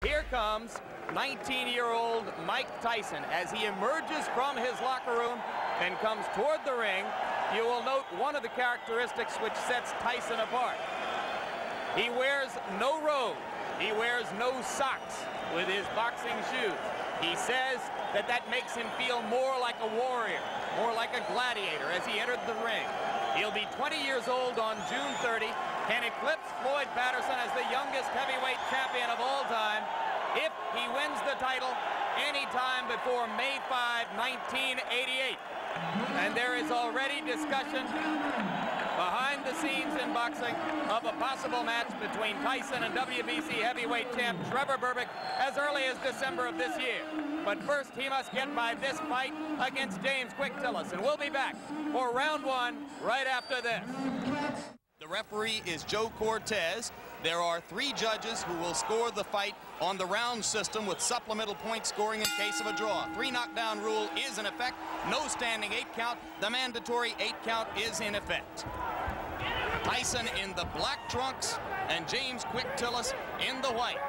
Here comes 19-year-old Mike Tyson as he emerges from his locker room and comes toward the ring. You will note one of the characteristics which sets Tyson apart. He wears no robe. He wears no socks with his boxing shoes. He says that that makes him feel more like a warrior, more like a gladiator as he entered the ring. He'll be 20 years old on June 30, can eclipse Floyd Patterson as the youngest heavyweight champion of all time if he wins the title anytime before May 5, 1988. And there is already discussion behind the scenes in boxing of a possible match between Tyson and WBC heavyweight champ Trevor Berbick as early as December of this year. But first, he must get by this fight against James Quick Tillis. And we'll be back for round one right after this. The referee is Joe Cortez. There are 3 judges who will score the fight on the round system with supplemental point scoring in case of a draw. 3 knockdown rule is in effect. No standing 8 count. The mandatory 8 count is in effect. Tyson in the black trunks and James Quick Tillis in the white.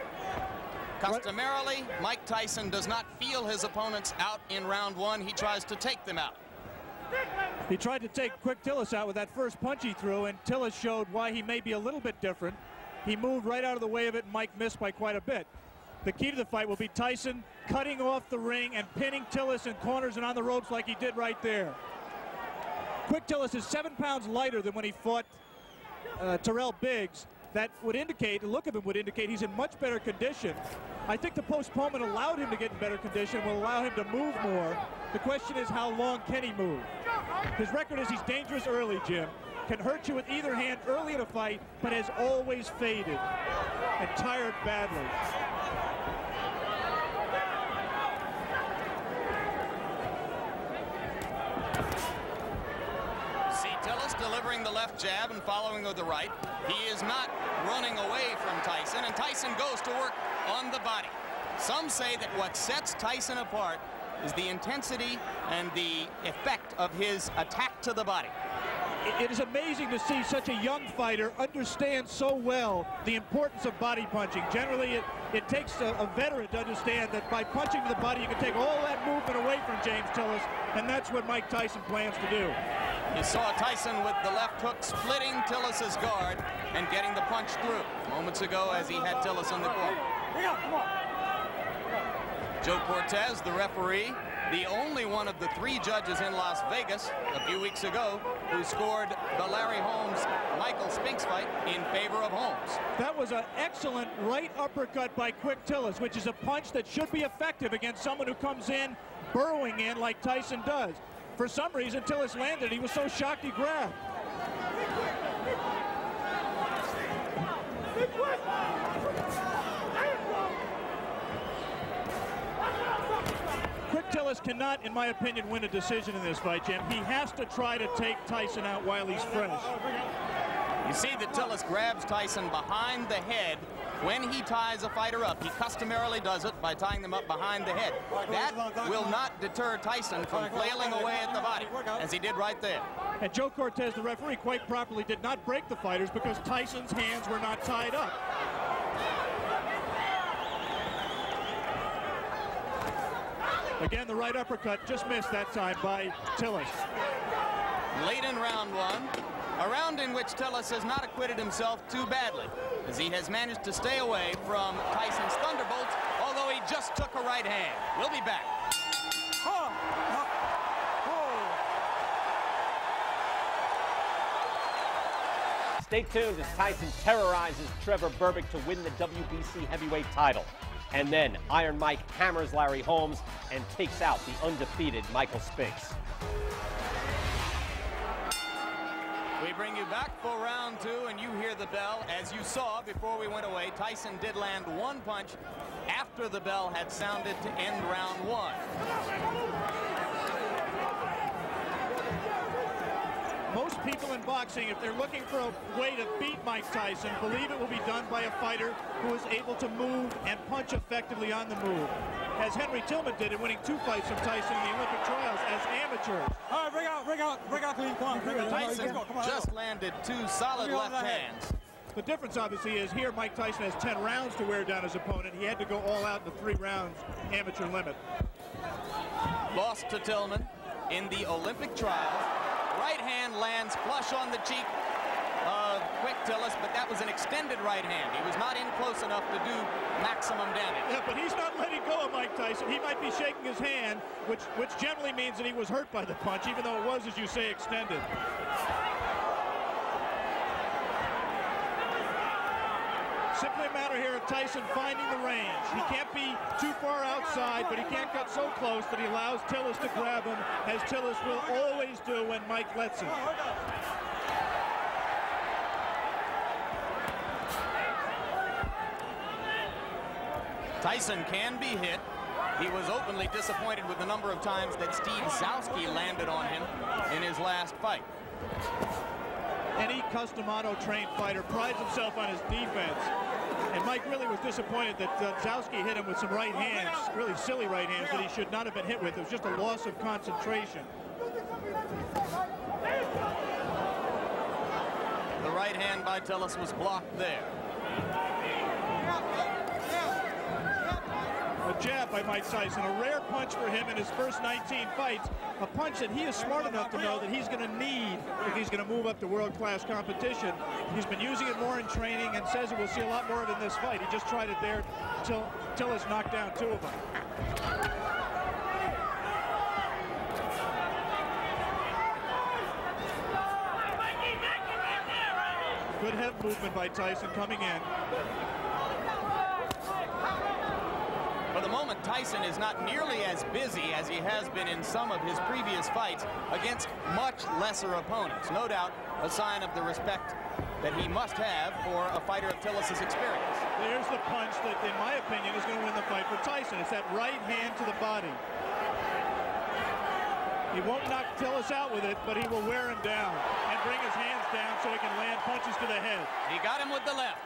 Customarily, Mike Tyson does not feel his opponents out in round 1. He tries to take them out. He tried to take Quick Tillis out with that first punch he threw, and Tillis showed why he may be a little bit different. He moved right out of the way of it, and Mike missed by quite a bit. The key to the fight will be Tyson cutting off the ring and pinning Tillis in corners and on the ropes like he did right there. Quick Tillis is 7 pounds lighter than when he fought Terrell Biggs. That would indicate, the look of him would indicate he's in much better condition. I think the postponement allowed him to get in better condition, will allow him to move more. The question is, how long can he move? His record is he's dangerous early, Jim. Can hurt you with either hand early in a fight, but has always faded and tired badly. See Tillis delivering the left jab and following with the right. He is not running away from Tyson, and Tyson goes to work on the body. Some say that what sets Tyson apart is the intensity and the effect of his attack to the body. It is amazing to see such a young fighter understand so well the importance of body punching. Generally, it takes a veteran to understand that by punching to the body, you can take all that movement away from James Tillis, and that's what Mike Tyson plans to do. You saw Tyson with the left hook splitting Tillis's guard and getting the punch through moments ago as he had Tillis in the corner. Joe Cortez, the referee, the only one of the 3 judges in Las Vegas a few weeks ago who scored the Larry Holmes-Michael Spinks fight in favor of Holmes. That was an excellent right uppercut by Quick Tillis, which is a punch that should be effective against someone who comes in burrowing in like Tyson does. For some reason, Tillis landed. He was so shocked he grabbed. Quick Tillis cannot, in my opinion, win a decision in this fight, Jim. He has to try to take Tyson out while he's fresh. You see that Tillis grabs Tyson behind the head when he ties a fighter up. He customarily does it by tying them up behind the head. That will not deter Tyson from flailing away at the body, as he did right there. And Joe Cortez, the referee, quite properly did not break the fighters because Tyson's hands were not tied up. Again, the right uppercut just missed that time by Tillis. Late in round 1, a round in which Tillis has not acquitted himself too badly, as he has managed to stay away from Tyson's thunderbolts, although he just took a right hand. We'll be back. Stay tuned as Tyson terrorizes Trevor Berbick to win the WBC heavyweight title. And then Iron Mike hammers Larry Holmes and takes out the undefeated Michael Spinks. We bring you back for round 2, and you hear the bell. As you saw before we went away, Tyson did land 1 punch after the bell had sounded to end round 1. Most people in boxing, if they're looking for a way to beat Mike Tyson, believe it will be done by a fighter who is able to move and punch effectively on the move, as Henry Tillman did in winning 2 fights from Tyson in the Olympic trials as amateurs. All right, bring out, clean. Come on, Tyson just landed 2 solid left hands. The difference, obviously, is here Mike Tyson has 10 rounds to wear down his opponent. He had to go all out in the 3 rounds amateur limit. Lost to Tillman in the Olympic trials. Right hand lands flush on the cheek of Quick Tillis, but that was an extended right hand. He was not in close enough to do maximum damage. Yeah, but he's not letting go of Mike Tyson. He might be shaking his hand, which generally means that he was hurt by the punch, even though it was, as you say, extended. Simply a matter here of Tyson finding the range. He can't be too far outside, but he can't cut so close that he allows Tillis to grab him, as Tillis will always do when Mike lets him. Tyson can be hit. He was openly disappointed with the number of times that Steve Zowski landed on him in his last fight. Any custom auto-trained fighter prides himself on his defense. And Mike really was disappointed that Zowski hit him with some right hands, really silly right hands that he should not have been hit with. It was just a loss of concentration. The right hand by Tillis was blocked there. A jab by Mike Tyson, a rare punch for him in his first 19 fights. A punch that he is smart enough to know that he's going to need if he's going to move up to world-class competition. He's been using it more in training and says that we'll see a lot more of it in this fight. He just tried it there till Tillis knocked down 2 of them. Good head movement by Tyson coming in. For the moment, Tyson is not nearly as busy as he has been in some of his previous fights against much lesser opponents. No doubt a sign of the respect that he must have for a fighter of Tillis's experience. There's the punch that, in my opinion, is going to win the fight for Tyson. It's that right hand to the body. He won't knock Tillis out with it, but he will wear him down and bring his hands down so he can land punches to the head. He got him with the left.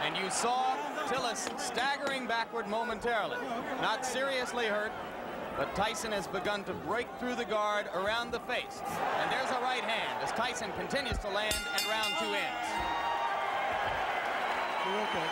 And you saw Tillis staggering backward momentarily. Not seriously hurt, but Tyson has begun to break through the guard around the face. And there's a right hand as Tyson continues to land and round 2 ends. You're okay.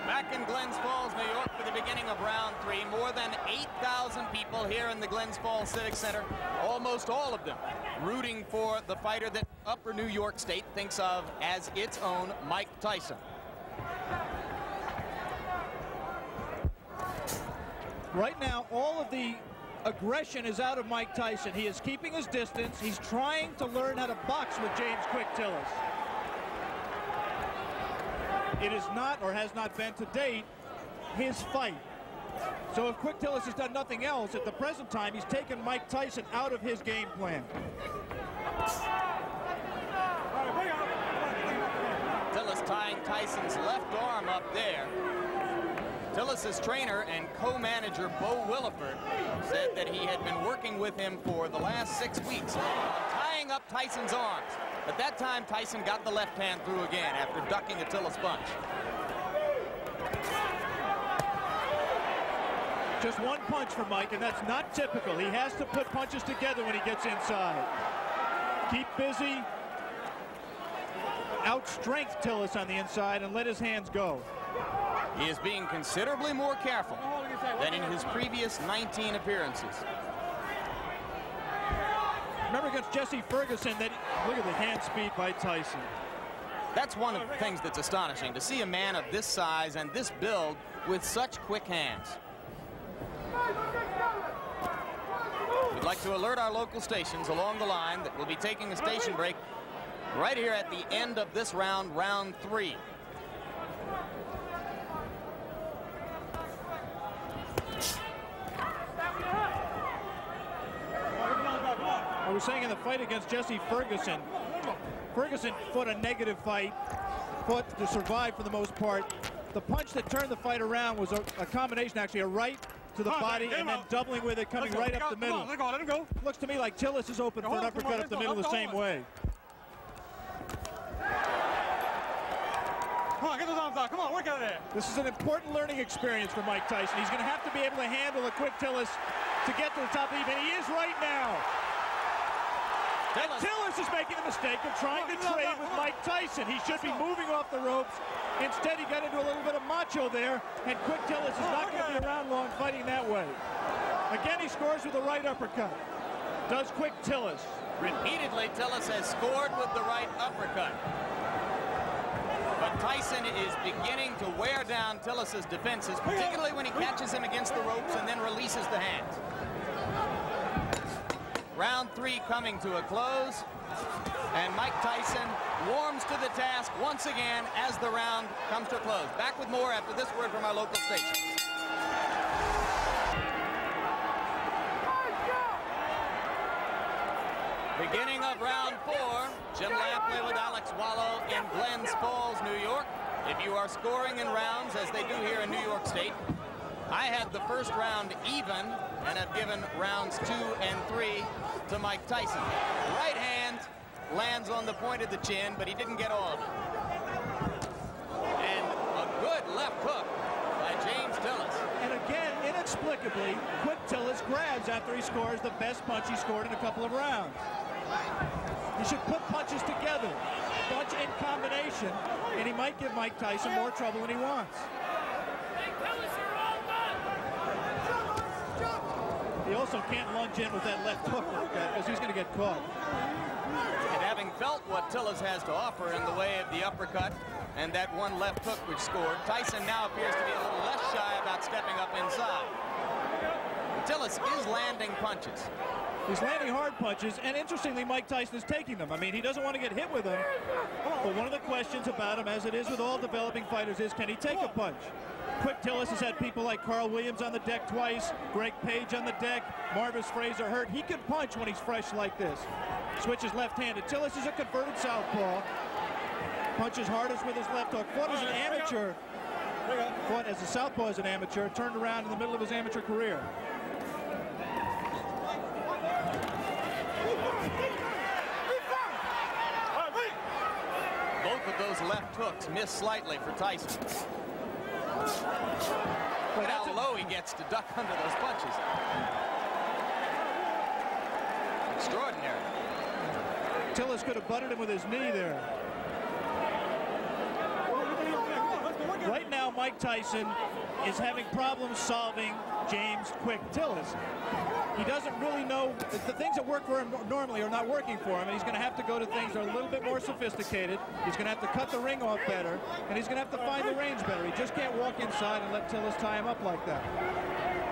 Back in Glens Falls, New York for the beginning of round 3. More than 8,000 people here in the Glens Falls Civic Center. Almost all of them rooting for the fighter that Upper New York State thinks of as its own Mike Tyson. Right now, all of the aggression is out of Mike Tyson. He is keeping his distance. He's trying to learn how to box with James Quick Tillis. It is not, or has not been to date, his fight. So if Quick Tillis has done nothing else, at the present time, he's taken Mike Tyson out of his game plan. Tillis tying Tyson's left arm up there. Tillis's trainer and co-manager Bo Williford said that he had been working with him for the last 6 weeks on tying up Tyson's arms. At that time, Tyson got the left hand through again after ducking a Tillis punch. Just one punch for Mike, and that's not typical. He has to put punches together when he gets inside. Keep busy. Outstrength Tillis on the inside and let his hands go. He is being considerably more careful than in his previous 19 appearances. Remember against Jesse Ferguson, that look at the hand speed by Tyson. That's one of the things that's astonishing, to see a man of this size and this build with such quick hands. We'd like to alert our local stations along the line that we'll be taking a station break right here at the end of this round, round 3. I was saying in the fight against Jesse Ferguson, Ferguson fought a negative fight, fought to survive for the most part. The punch that turned the fight around was a combination, actually, a right to the body and then doubling with it, coming right up the middle. Let him go. Looks to me like Tillis is open for an uppercut up the middle the same way. Come on, get those arms out. Come on, work out there. This is an important learning experience for Mike Tyson. He's going to have to be able to handle a quick Tillis to get to the top of the heap, and he is right now. Tillis is making the mistake of trying to trade with Mike Tyson. He should be moving off the ropes. Instead, he got into a little bit of macho there, and Quick Tillis is not going to be around long fighting that way. Again, he scores with the right uppercut. Does Quick Tillis. Repeatedly, Tillis has scored with the right uppercut. But Tyson is beginning to wear down Tillis's defenses, particularly when he catches him against the ropes and then releases the hands. Round 3 coming to a close, and Mike Tyson warms to the task once again as the round comes to a close. Back with more after this word from our local stations. Beginning of round 4, Jim Lampley with Alex Wallow in Glens Falls, New York. If you are scoring in rounds, as they do here in New York State, I had the first round even and have given rounds 2 and 3 to Mike Tyson. Right hand lands on the point of the chin, but he didn't get all of it. And a good left hook by James Tillis. And again, inexplicably, Quick Tillis grabs after he scores the best punch he scored in a couple of rounds. He should put punches together, punch in combination, and he might give Mike Tyson more trouble than he wants. He also can't lunge in with that left hook like that because he's going to get caught. And having felt what Tillis has to offer in the way of the uppercut and that one left hook which scored, Tyson now appears to be a little less shy about stepping up inside. Tillis is landing punches. He's landing hard punches, and interestingly, Mike Tyson is taking them. I mean, he doesn't want to get hit with them, but one of the questions about him, as it is with all developing fighters, is can he take a punch? Quick Tillis has had people like Carl Williams on the deck twice, Greg Page on the deck, Marvis Fraser hurt. He can punch when he's fresh like this. Switches left-handed. Tillis is a converted southpaw. Punches hardest with his left hook. Fought as an amateur. Fought as a southpaw as an amateur. Turned around in the middle of his amateur career. Both of those left hooks miss slightly for Tyson. Look at how low he gets to duck under those punches. Extraordinary. Tillis could have butted him with his knee there. Right now, Mike Tyson is having problems solving James Quick Tillis. He doesn't really know the things that work for him normally are not working for him, and he's going to have to go to things that are a little bit more sophisticated. He's going to have to cut the ring off better, and he's going to have to find the range better. He just can't walk inside and let Tillis tie him up like that.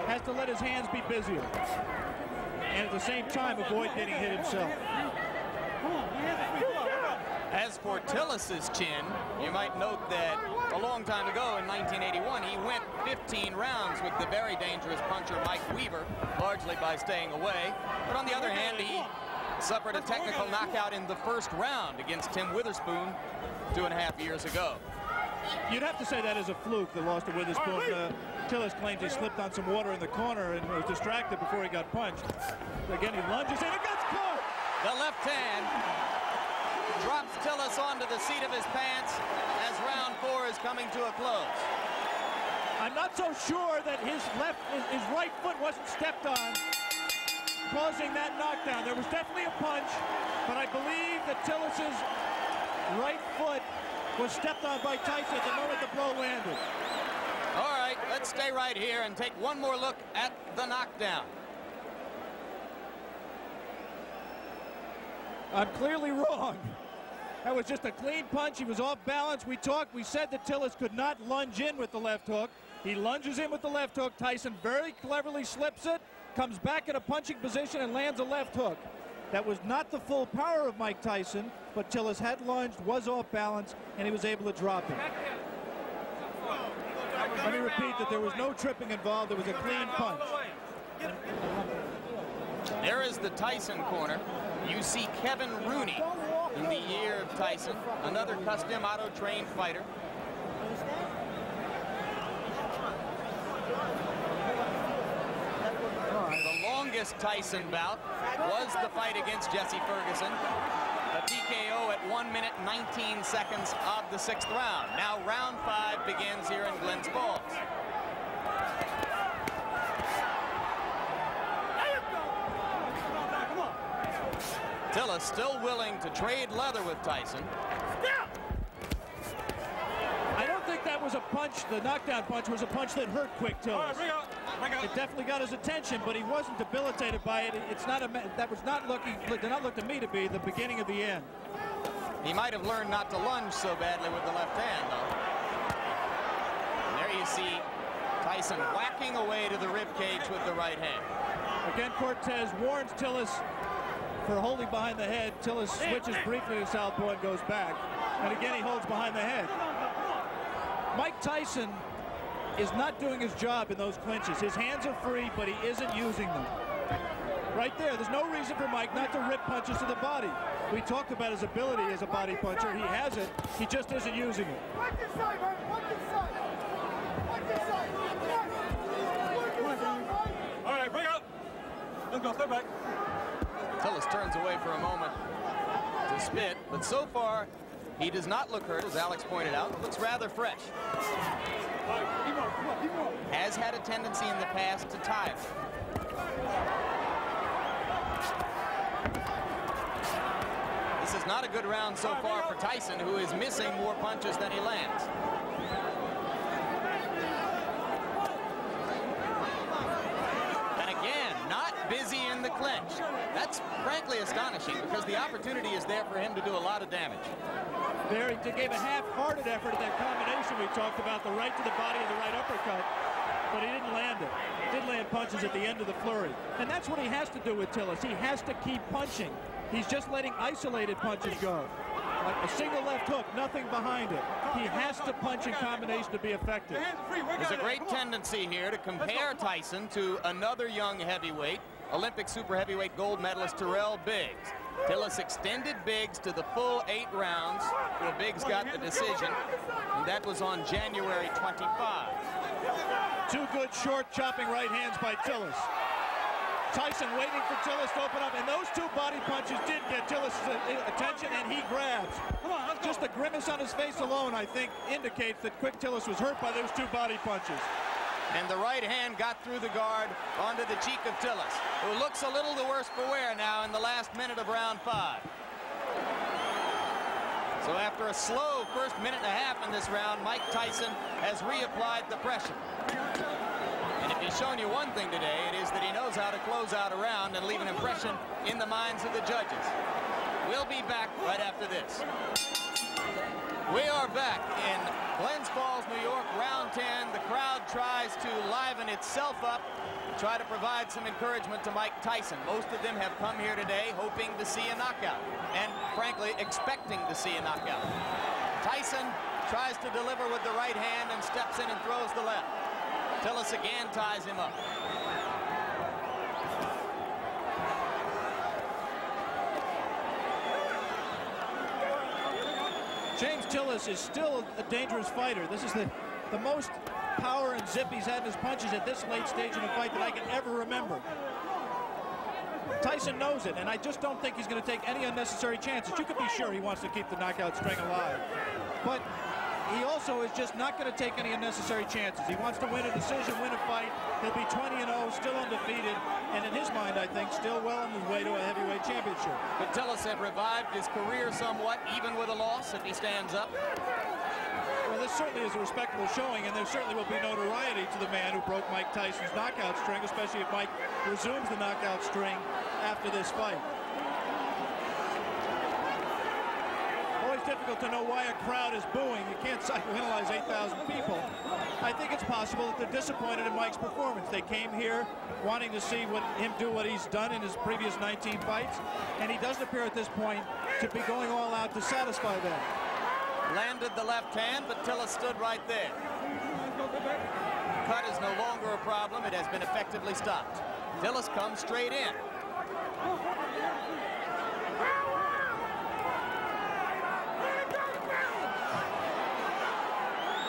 Has to let his hands be busier, and at the same time avoid getting hit himself. As for Tillis's chin, you might note that a long time ago in 1981, he went 15 rounds with the very dangerous puncher Mike Weaver, largely by staying away. But on the other hand, he suffered a technical knockout in the first round against Tim Witherspoon 2.5 years ago. You'd have to say that is a fluke, the loss to Witherspoon. Tillis claims he slipped on some water in the corner and was distracted before he got punched. Again, he lunges and it gets caught. The left hand drops Tillis onto the seat of his pants as round 4 is coming to a close. I'm not so sure that his right foot wasn't stepped on, causing that knockdown. There was definitely a punch, but I believe that Tillis's right foot was stepped on by Tyson at the moment the blow landed. All right, let's stay right here and take one more look at the knockdown. I'm clearly wrong. That was just a clean punch. He was off balance. We said that Tillis could not lunge in with the left hook. He lunges in with the left hook. Tyson very cleverly slips it, comes back in a punching position and lands a left hook. That was not the full power of Mike Tyson, but Tillis had lunged, was off balance, and he was able to drop it. Let me repeat that there was no tripping involved. It was a clean punch. There is the Tyson corner. You see Kevin Rooney in the year of Tyson, another custom auto-trained fighter. The longest Tyson bout was the fight against Jesse Ferguson. A TKO at 1 minute 19 seconds of the 6th round. Now round 5 begins here in Glens Falls. Tillis still willing to trade leather with Tyson. I don't think that was a punch. The knockdown punch was a punch that hurt Quick Tillis. It definitely got his attention, but he wasn't debilitated by it. It's not a that was not looking. Did not look to me to be the beginning of the end. He might have learned not to lunge so badly with the left hand, though. And there you see Tyson whacking away to the rib cage with the right hand. Again, Cortez warns Tillis for holding behind the head. Tillis switches briefly to southpaw and goes back. And again, he holds behind the head. Mike Tyson is not doing his job in those clinches. His hands are free, but he isn't using them. Right there, there's no reason for Mike not to rip punches to the body. We talked about his ability as a body puncher. He has it. He just isn't using it. All right, bring up. Let's go, step back. Tillis turns away for a moment to spit, but so far he does not look hurt, as Alex pointed out. Looks rather fresh. Has had a tendency in the past to tire. This is not a good round so far for Tyson, who is missing more punches than he lands. And again, not busy in the clinch. That's frankly astonishing, because the opportunity is there for him to do a lot of damage. There, he gave a half-hearted effort at that combination we talked about, the right to the body and the right uppercut, but he didn't land it. He did land punches at the end of the flurry. And that's what he has to do with Tillis. He has to keep punching. He's just letting isolated punches go. Like a single left hook, nothing behind it. He has to punch in combination to be effective. There's a great tendency here to compare Tyson to another young heavyweight, Olympic super heavyweight gold medalist Terrell Biggs. Tillis extended Biggs to the full 8 rounds, where Biggs got the decision, and that was on January 25. 2 good short chopping right hands by Tillis. Tyson waiting for Tillis to open up, and those 2 body punches did get Tillis' attention, and he grabs. Just the grimace on his face alone, I think, indicates that Quick Tillis was hurt by those 2 body punches. And the right hand got through the guard onto the cheek of Tillis, who looks a little the worse for wear now in the last minute of round 5. So after a slow first minute and a half in this round, Mike Tyson has reapplied the pressure. And if he's shown you one thing today, it is that he knows how to close out a round and leave an impression in the minds of the judges. We'll be back right after this. We are back in Glens Falls, New York, round 10. The crowd tries to liven itself up, try to provide some encouragement to Mike Tyson. Most of them have come here today hoping to see a knockout, and frankly, expecting to see a knockout. Tyson tries to deliver with the right hand and steps in and throws the left. Tillis again ties him up. James Tillis is still a dangerous fighter. This is the most power and zip he's had in his punches at this late stage in a fight that I can ever remember. Tyson knows it, and I just don't think he's going to take any unnecessary chances. You can be sure he wants to keep the knockout string alive. But he also is just not going to take any unnecessary chances. He wants to win a decision, win a fight. He'll be 20-0, still undefeated, and in his mind, I think, still well on his way to a heavyweight championship. Could Tillis have revived his career somewhat, even with a loss, if he stands up? Well, this certainly is a respectable showing, and there certainly will be notoriety to the man who broke Mike Tyson's knockout string, especially if Mike resumes the knockout string after this fight. Always difficult to know why a crowd is booing. You can't psychoanalyze 8,000 people. I think it's possible that they're disappointed in Mike's performance. They came here wanting to see him do what he's done in his previous 19 fights, and he doesn't appear at this point to be going all out to satisfy them. Landed the left hand, but Tillis stood right there. Cut is no longer a problem. It has been effectively stopped. Tillis comes straight in.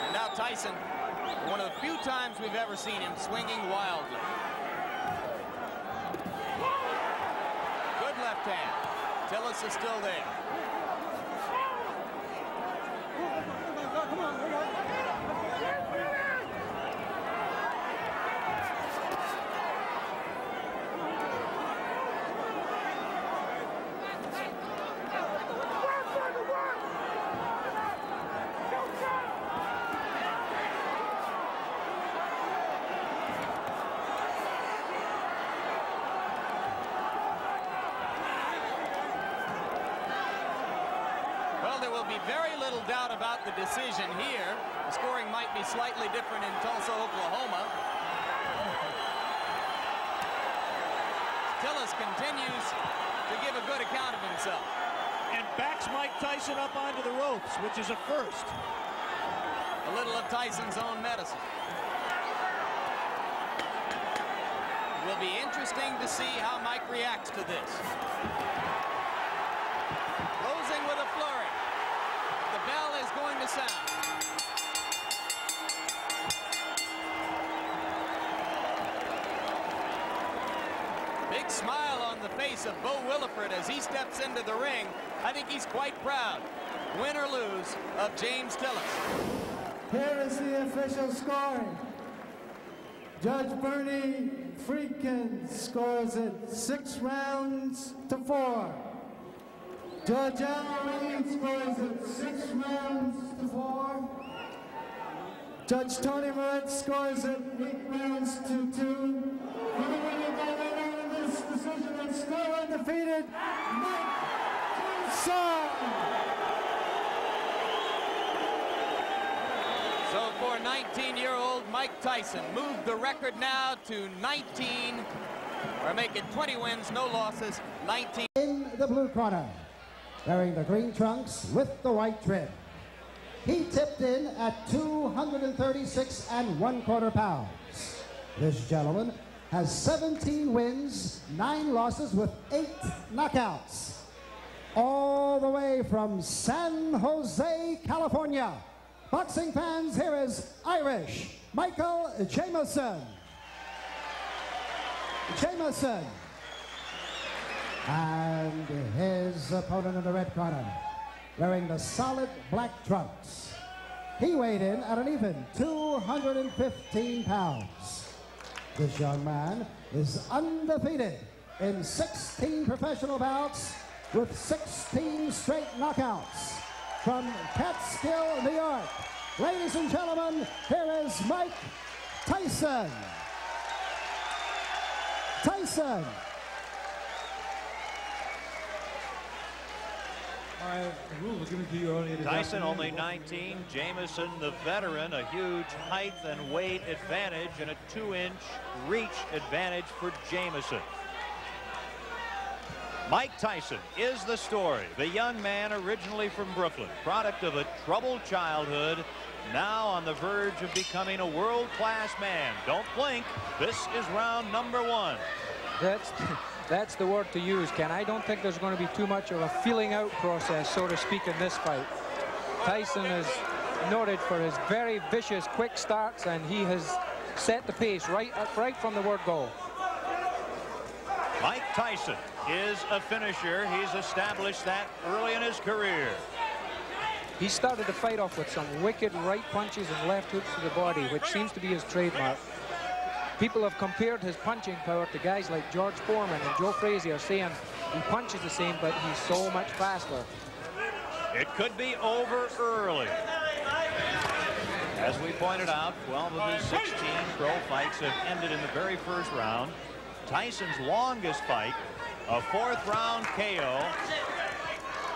And now Tyson, one of the few times we've ever seen him swinging wildly. Good left hand. Tillis is still there. There will be very little doubt about the decision here. The scoring might be slightly different in Tulsa, Oklahoma. Tillis continues to give a good account of himself. And backs Mike Tyson up onto the ropes, which is a first. A little of Tyson's own medicine. It will be interesting to see how Mike reacts to this. Closing with a flurry. The bell is going to sound. Big smile on the face of Bo Williford as he steps into the ring. I think he's quite proud, win or lose, of James Tillis. Here is the official scoring. Judge Bernie Friedkin scores it 6 rounds to 4. Judge Al Reed scores it 6 rounds to 4. Judge Tony Moritz scores it 8 rounds to 2. In this decision, and still undefeated, Mike Tyson. So for 19-year-old Mike Tyson, moved the record now to 19. We're making 20 wins, no losses, 19. In the blue corner, wearing the green trunks with the white trim. He tipped in at 236 1/4 pounds. This gentleman has 17 wins, 9 losses with 8 knockouts. All the way from San Jose, California. Boxing fans, here is Irish Michael Jamieson. And his opponent in the red corner, wearing the solid black trunks. He weighed in at an even 215 pounds. This young man is undefeated in 16 professional bouts with 16 straight knockouts. From Catskill, New York, ladies and gentlemen, here is Mike Tyson. Tyson. All right, the rules are given to you earlier. Tyson only 19, Jamieson the veteran, a huge height and weight advantage and a 2-inch reach advantage for Jamieson. Mike Tyson is the story. The young man originally from Brooklyn, product of a troubled childhood, now on the verge of becoming a world-class man. Don't blink, this is round number 1. That's the word to use, Ken. I don't think there's going to be too much of a feeling out process, so to speak, in this fight. Tyson is noted for his very vicious quick starts, and he has set the pace right from the word go. Mike Tyson is a finisher. He's established that early in his career. He started the fight off with some wicked right punches and left hooks to the body, which seems to be his trademark. People have compared his punching power to guys like George Foreman and Joe Frazier, saying he punches the same, but he's so much faster. It could be over early. As we pointed out, 12 of his 16 pro fights have ended in the very first round. Tyson's longest fight, a 4th round KO.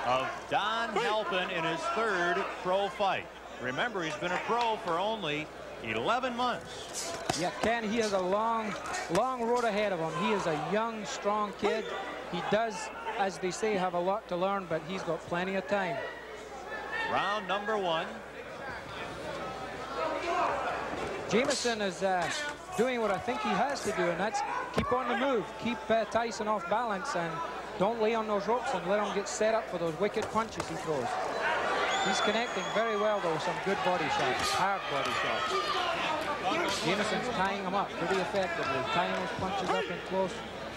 of Don Halpin in his 3rd pro fight. Remember, he's been a pro for only 11 months. Yeah, Ken, he has a long road ahead of him. He is a young, strong kid. He does, as they say, have a lot to learn, but he's got plenty of time. Round number 1. Jamieson is doing what I think he has to do, and that's keep on the move, keep Tyson off balance, and don't lay on those ropes and let him get set up for those wicked punches he throws. He's connecting very well, though, with some good body shots, hard body shots. Jamieson's tying him up pretty effectively, tying those punches up in close,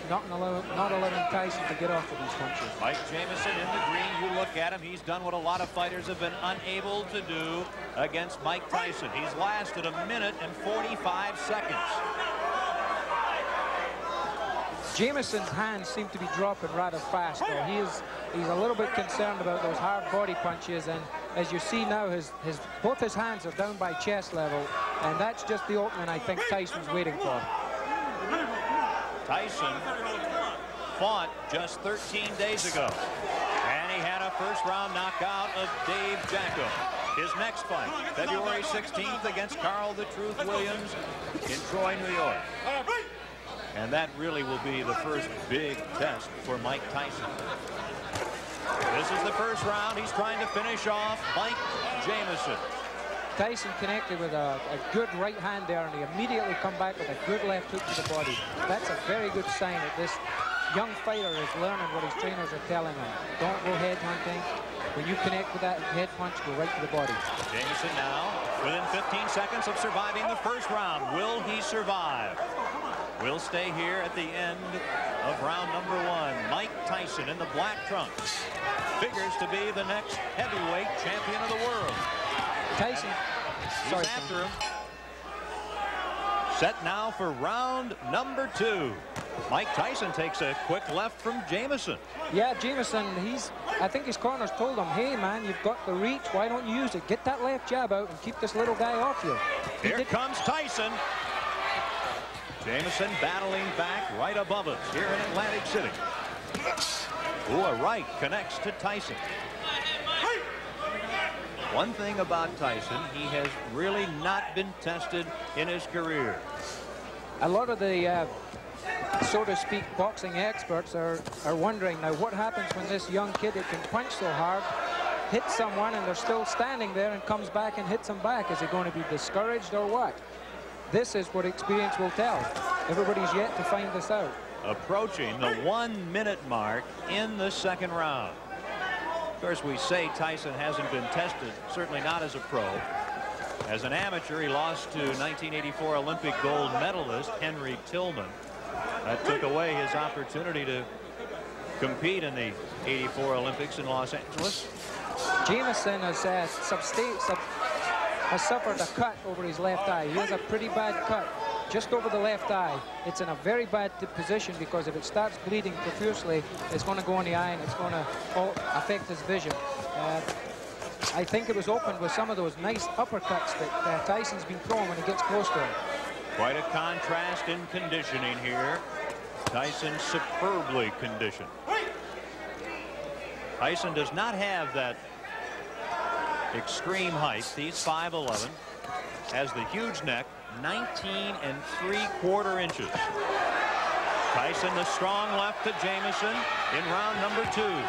not allowing Tyson to get off of these punches. Mike Jamieson in the green. You look at him, he's done what a lot of fighters have been unable to do against Mike Tyson. He's lasted 1 minute and 45 seconds. Jamieson's hands seem to be dropping rather fast, though. He's a little bit concerned about those hard body punches, and as you see now, both his hands are down by chest level, and that's just the opening I think Tyson's waiting for. Tyson fought just 13 days ago, and he had a first-round knockout of Dave Jacko. His next fight, February 16th against Carl the Truth Williams in Troy, New York. And that really will be the first big test for Mike Tyson. This is the first round. He's trying to finish off Mike Jamieson. Tyson connected with a good right hand there, and he immediately come back with a good left hook to the body. That's a very good sign that this young fighter is learning what his trainers are telling him. Don't go head hunting. When you connect with that head punch, go right to the body. Jamieson now within 15 seconds of surviving the first round. Will he survive? We'll stay here at the end of round number 1. Mike Tyson in the black trunks figures to be the next heavyweight champion of the world. Tyson, he's after him. Set now for round number 2. Mike Tyson takes a quick left from Jamieson. Yeah, Jamieson, I think his corners told him, hey man, you've got the reach, why don't you use it? Get that left jab out and keep this little guy off you. Here comes Tyson. Jamieson battling back right above us here in Atlantic City. Ooh, a right connects to Tyson. One thing about Tyson, he has really not been tested in his career. A lot of the, so to speak, boxing experts are wondering now what happens when this young kid that can punch so hard hits someone and they're still standing there and comes back and hits them back. Is he going to be discouraged or what? This is what experience will tell. Everybody's yet to find this out. Approaching the 1 minute mark in the second round. Of course, we say Tyson hasn't been tested, certainly not as a pro. As an amateur, he lost to 1984 Olympic gold medalist Henry Tillman. That took away his opportunity to compete in the '84 Olympics in Los Angeles. Jamieson has suffered a cut over his left eye. He has a pretty bad cut just over the left eye. It's in a very bad position because if it starts bleeding profusely, it's going to go in the eye and it's going to affect his vision. I think it was opened with some of those nice uppercuts that Tyson's been throwing when he gets close to him. Quite a contrast in conditioning here. Tyson superbly conditioned. Tyson does not have that extreme height. He's 5'11", has the huge neck, 19 3/4 inches. Tyson, the strong left to Jamieson in round number 2.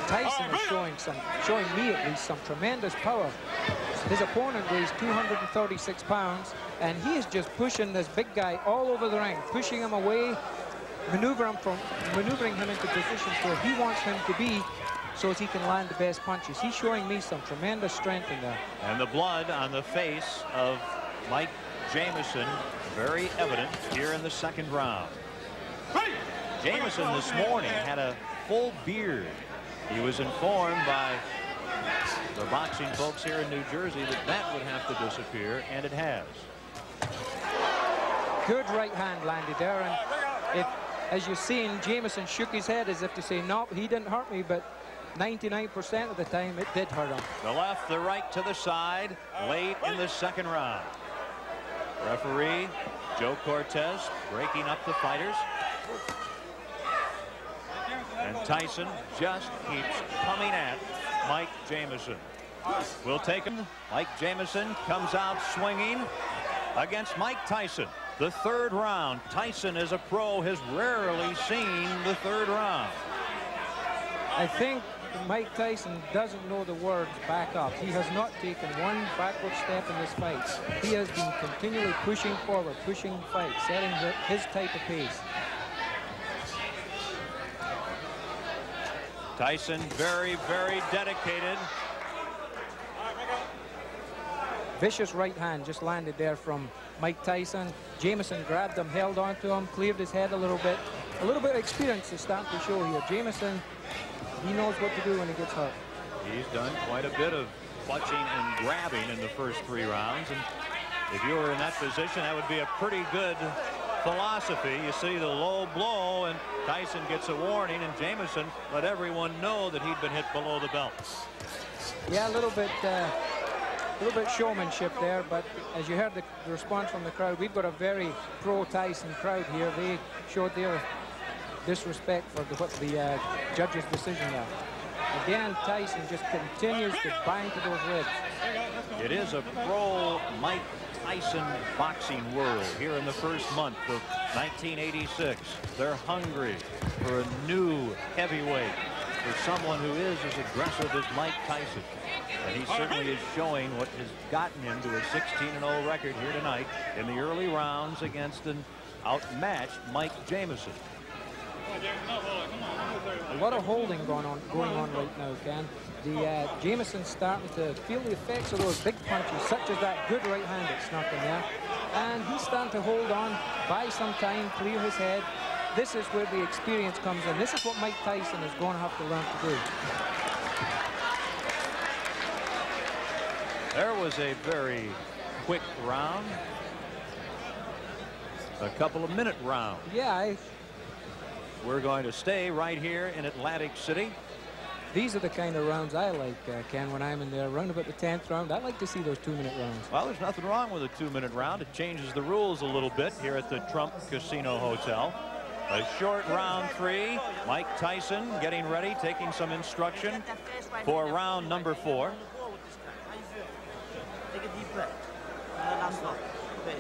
Tyson is showing me at least some tremendous power. His opponent weighs 236 pounds, and he is just pushing this big guy all over the ring, pushing him away, maneuvering him into positions where he wants him to be so as he can land the best punches. He's showing me some tremendous strength in there. And the blood on the face of Mike Jamieson very evident here in the second round. Jamieson this morning had a full beard. He was informed by the boxing folks here in New Jersey that would have to disappear, and it has. Good right hand landed there, and as you've seen, Jamieson shook his head as if to say, no, he didn't hurt me, but 99% of the time it did hurt him. The left, the right to the side late in the second round. Referee Joe Cortez breaking up the fighters. And Tyson just keeps coming at Mike Jamison. We'll take him. Mike Jamison comes out swinging against Mike Tyson. The third round. Tyson, as a pro, has rarely seen the third round. I think Mike Tyson doesn't know the words back up. He has not taken one backward step in this fight. He has been continually pushing forward, pushing fight, setting his type of pace. Tyson very, very dedicated. Vicious right hand just landed there from Mike Tyson. Jamison grabbed him, held on to him, cleared his head a little bit. A little bit of experience is starting to show here. Jamison, he knows what to do when he gets hurt. He's done quite a bit of clutching and grabbing in the first 3 rounds. And if you were in that position, that would be a pretty good philosophy. You see the low blow, and Tyson gets a warning, and Jamison let everyone know that he'd been hit below the belt. Yeah, a little bit showmanship there, but as you heard the response from the crowd, we've got a very pro-Tyson crowd here. They showed their disrespect for the judge's decision there. Again, Tyson just continues to bind to those ribs. It is a pro Mike Tyson boxing world here in the first month of 1986. They're hungry for a new heavyweight, for someone who is as aggressive as Mike Tyson. And he certainly is showing what has gotten him to a 16-0 record here tonight in the early rounds against an outmatched Mike Jamison. A lot of holding going on right now, Ken. The Jamison's starting to feel the effects of those big punches, such as that good right hand that snuck in there. And he's starting to hold on, buy some time, clear his head. This is where the experience comes in. This is what Mike Tyson is going to have to learn to do. There was a very quick round. A couple of minute rounds. Yeah, we're going to stay right here in Atlantic City. These are the kind of rounds I like, Ken, when I'm in there. Around about the 10th round, I like to see those 2-minute rounds. Well, there's nothing wrong with a 2-minute round. It changes the rules a little bit here at the Trump Casino Hotel. A short round 3. Mike Tyson getting ready, taking some instruction for round number 4. Take a deep breath. Okay.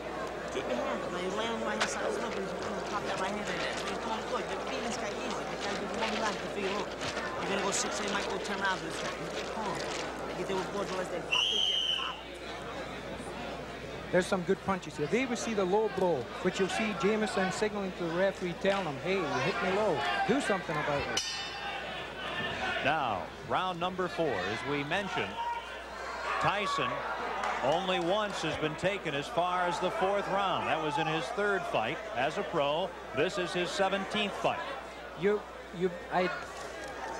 Keep your hands up. Now you're laying on the right hand side. Let's look at it. Pop that right hand in there. So you come on, look. You're beating this guy easy. This guy's doing one line to figure out. You're going to go 6, you might go 10 rounds with this guy. Come on. Get there with boards unless they pop the jet. Pop. There's some good punches here. They will see the low blow, which you'll see Jamison signaling to the referee, telling him, hey, you hit me low. Do something about it. Now, round number 4, as we mentioned, Tyson only once has been taken as far as the 4th round. That was in his 3rd fight as a pro. This is his 17th fight.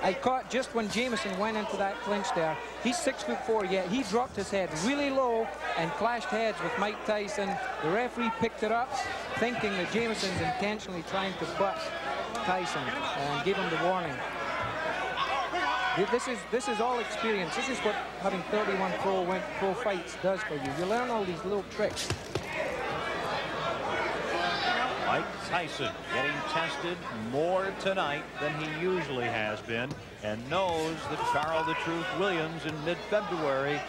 I caught just when Jamison went into that clinch there. He's 6'4", yet he dropped his head really low and clashed heads with Mike Tyson. The referee picked it up, thinking that Jamison's intentionally trying to butt Tyson and gave him the warning. This is all experience. This is what having 31 pro fights does for you. You learn all these little tricks. Mike Tyson getting tested more tonight than he usually has been, and knows that Charles the Truth Williams in mid-February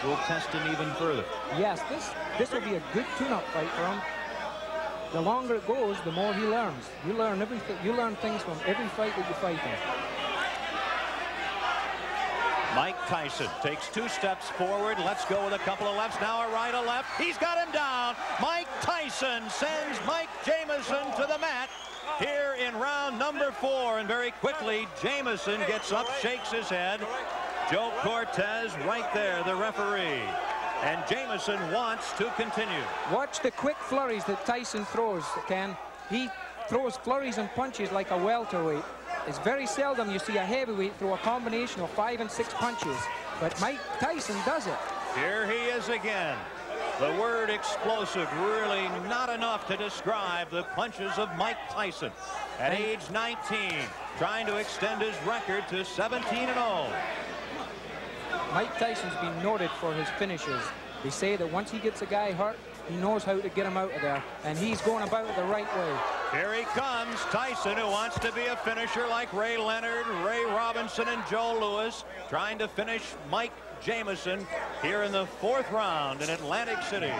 will test him even further. Yes, this will be a good tune-up fight for him. The longer it goes, the more he learns. You learn everything. You learn things from every fight that you fight in. Mike Tyson takes 2 steps forward. Let's go with a couple of lefts. Now a right, a left. He's got him down. Mike Tyson sends Mike Jamison to the mat here in round number 4. And very quickly, Jamison gets up, shakes his head. Joe Cortez right there, the referee. And Jamison wants to continue. Watch the quick flurries that Tyson throws, Ken. He throws flurries and punches like a welterweight. It's very seldom you see a heavyweight throw a combination of 5 and 6 punches, but Mike Tyson does it. Here he is again. The word explosive, really not enough to describe the punches of Mike Tyson. At age 19, trying to extend his record to 17-0. Mike Tyson's been noted for his finishes. They say that once he gets a guy hurt, he knows how to get him out of there, and he's going about it the right way. Here he comes, Tyson, who wants to be a finisher like Ray Leonard, Ray Robinson, and Joe Louis, trying to finish Mike Jamison here in the 4th round in Atlantic City.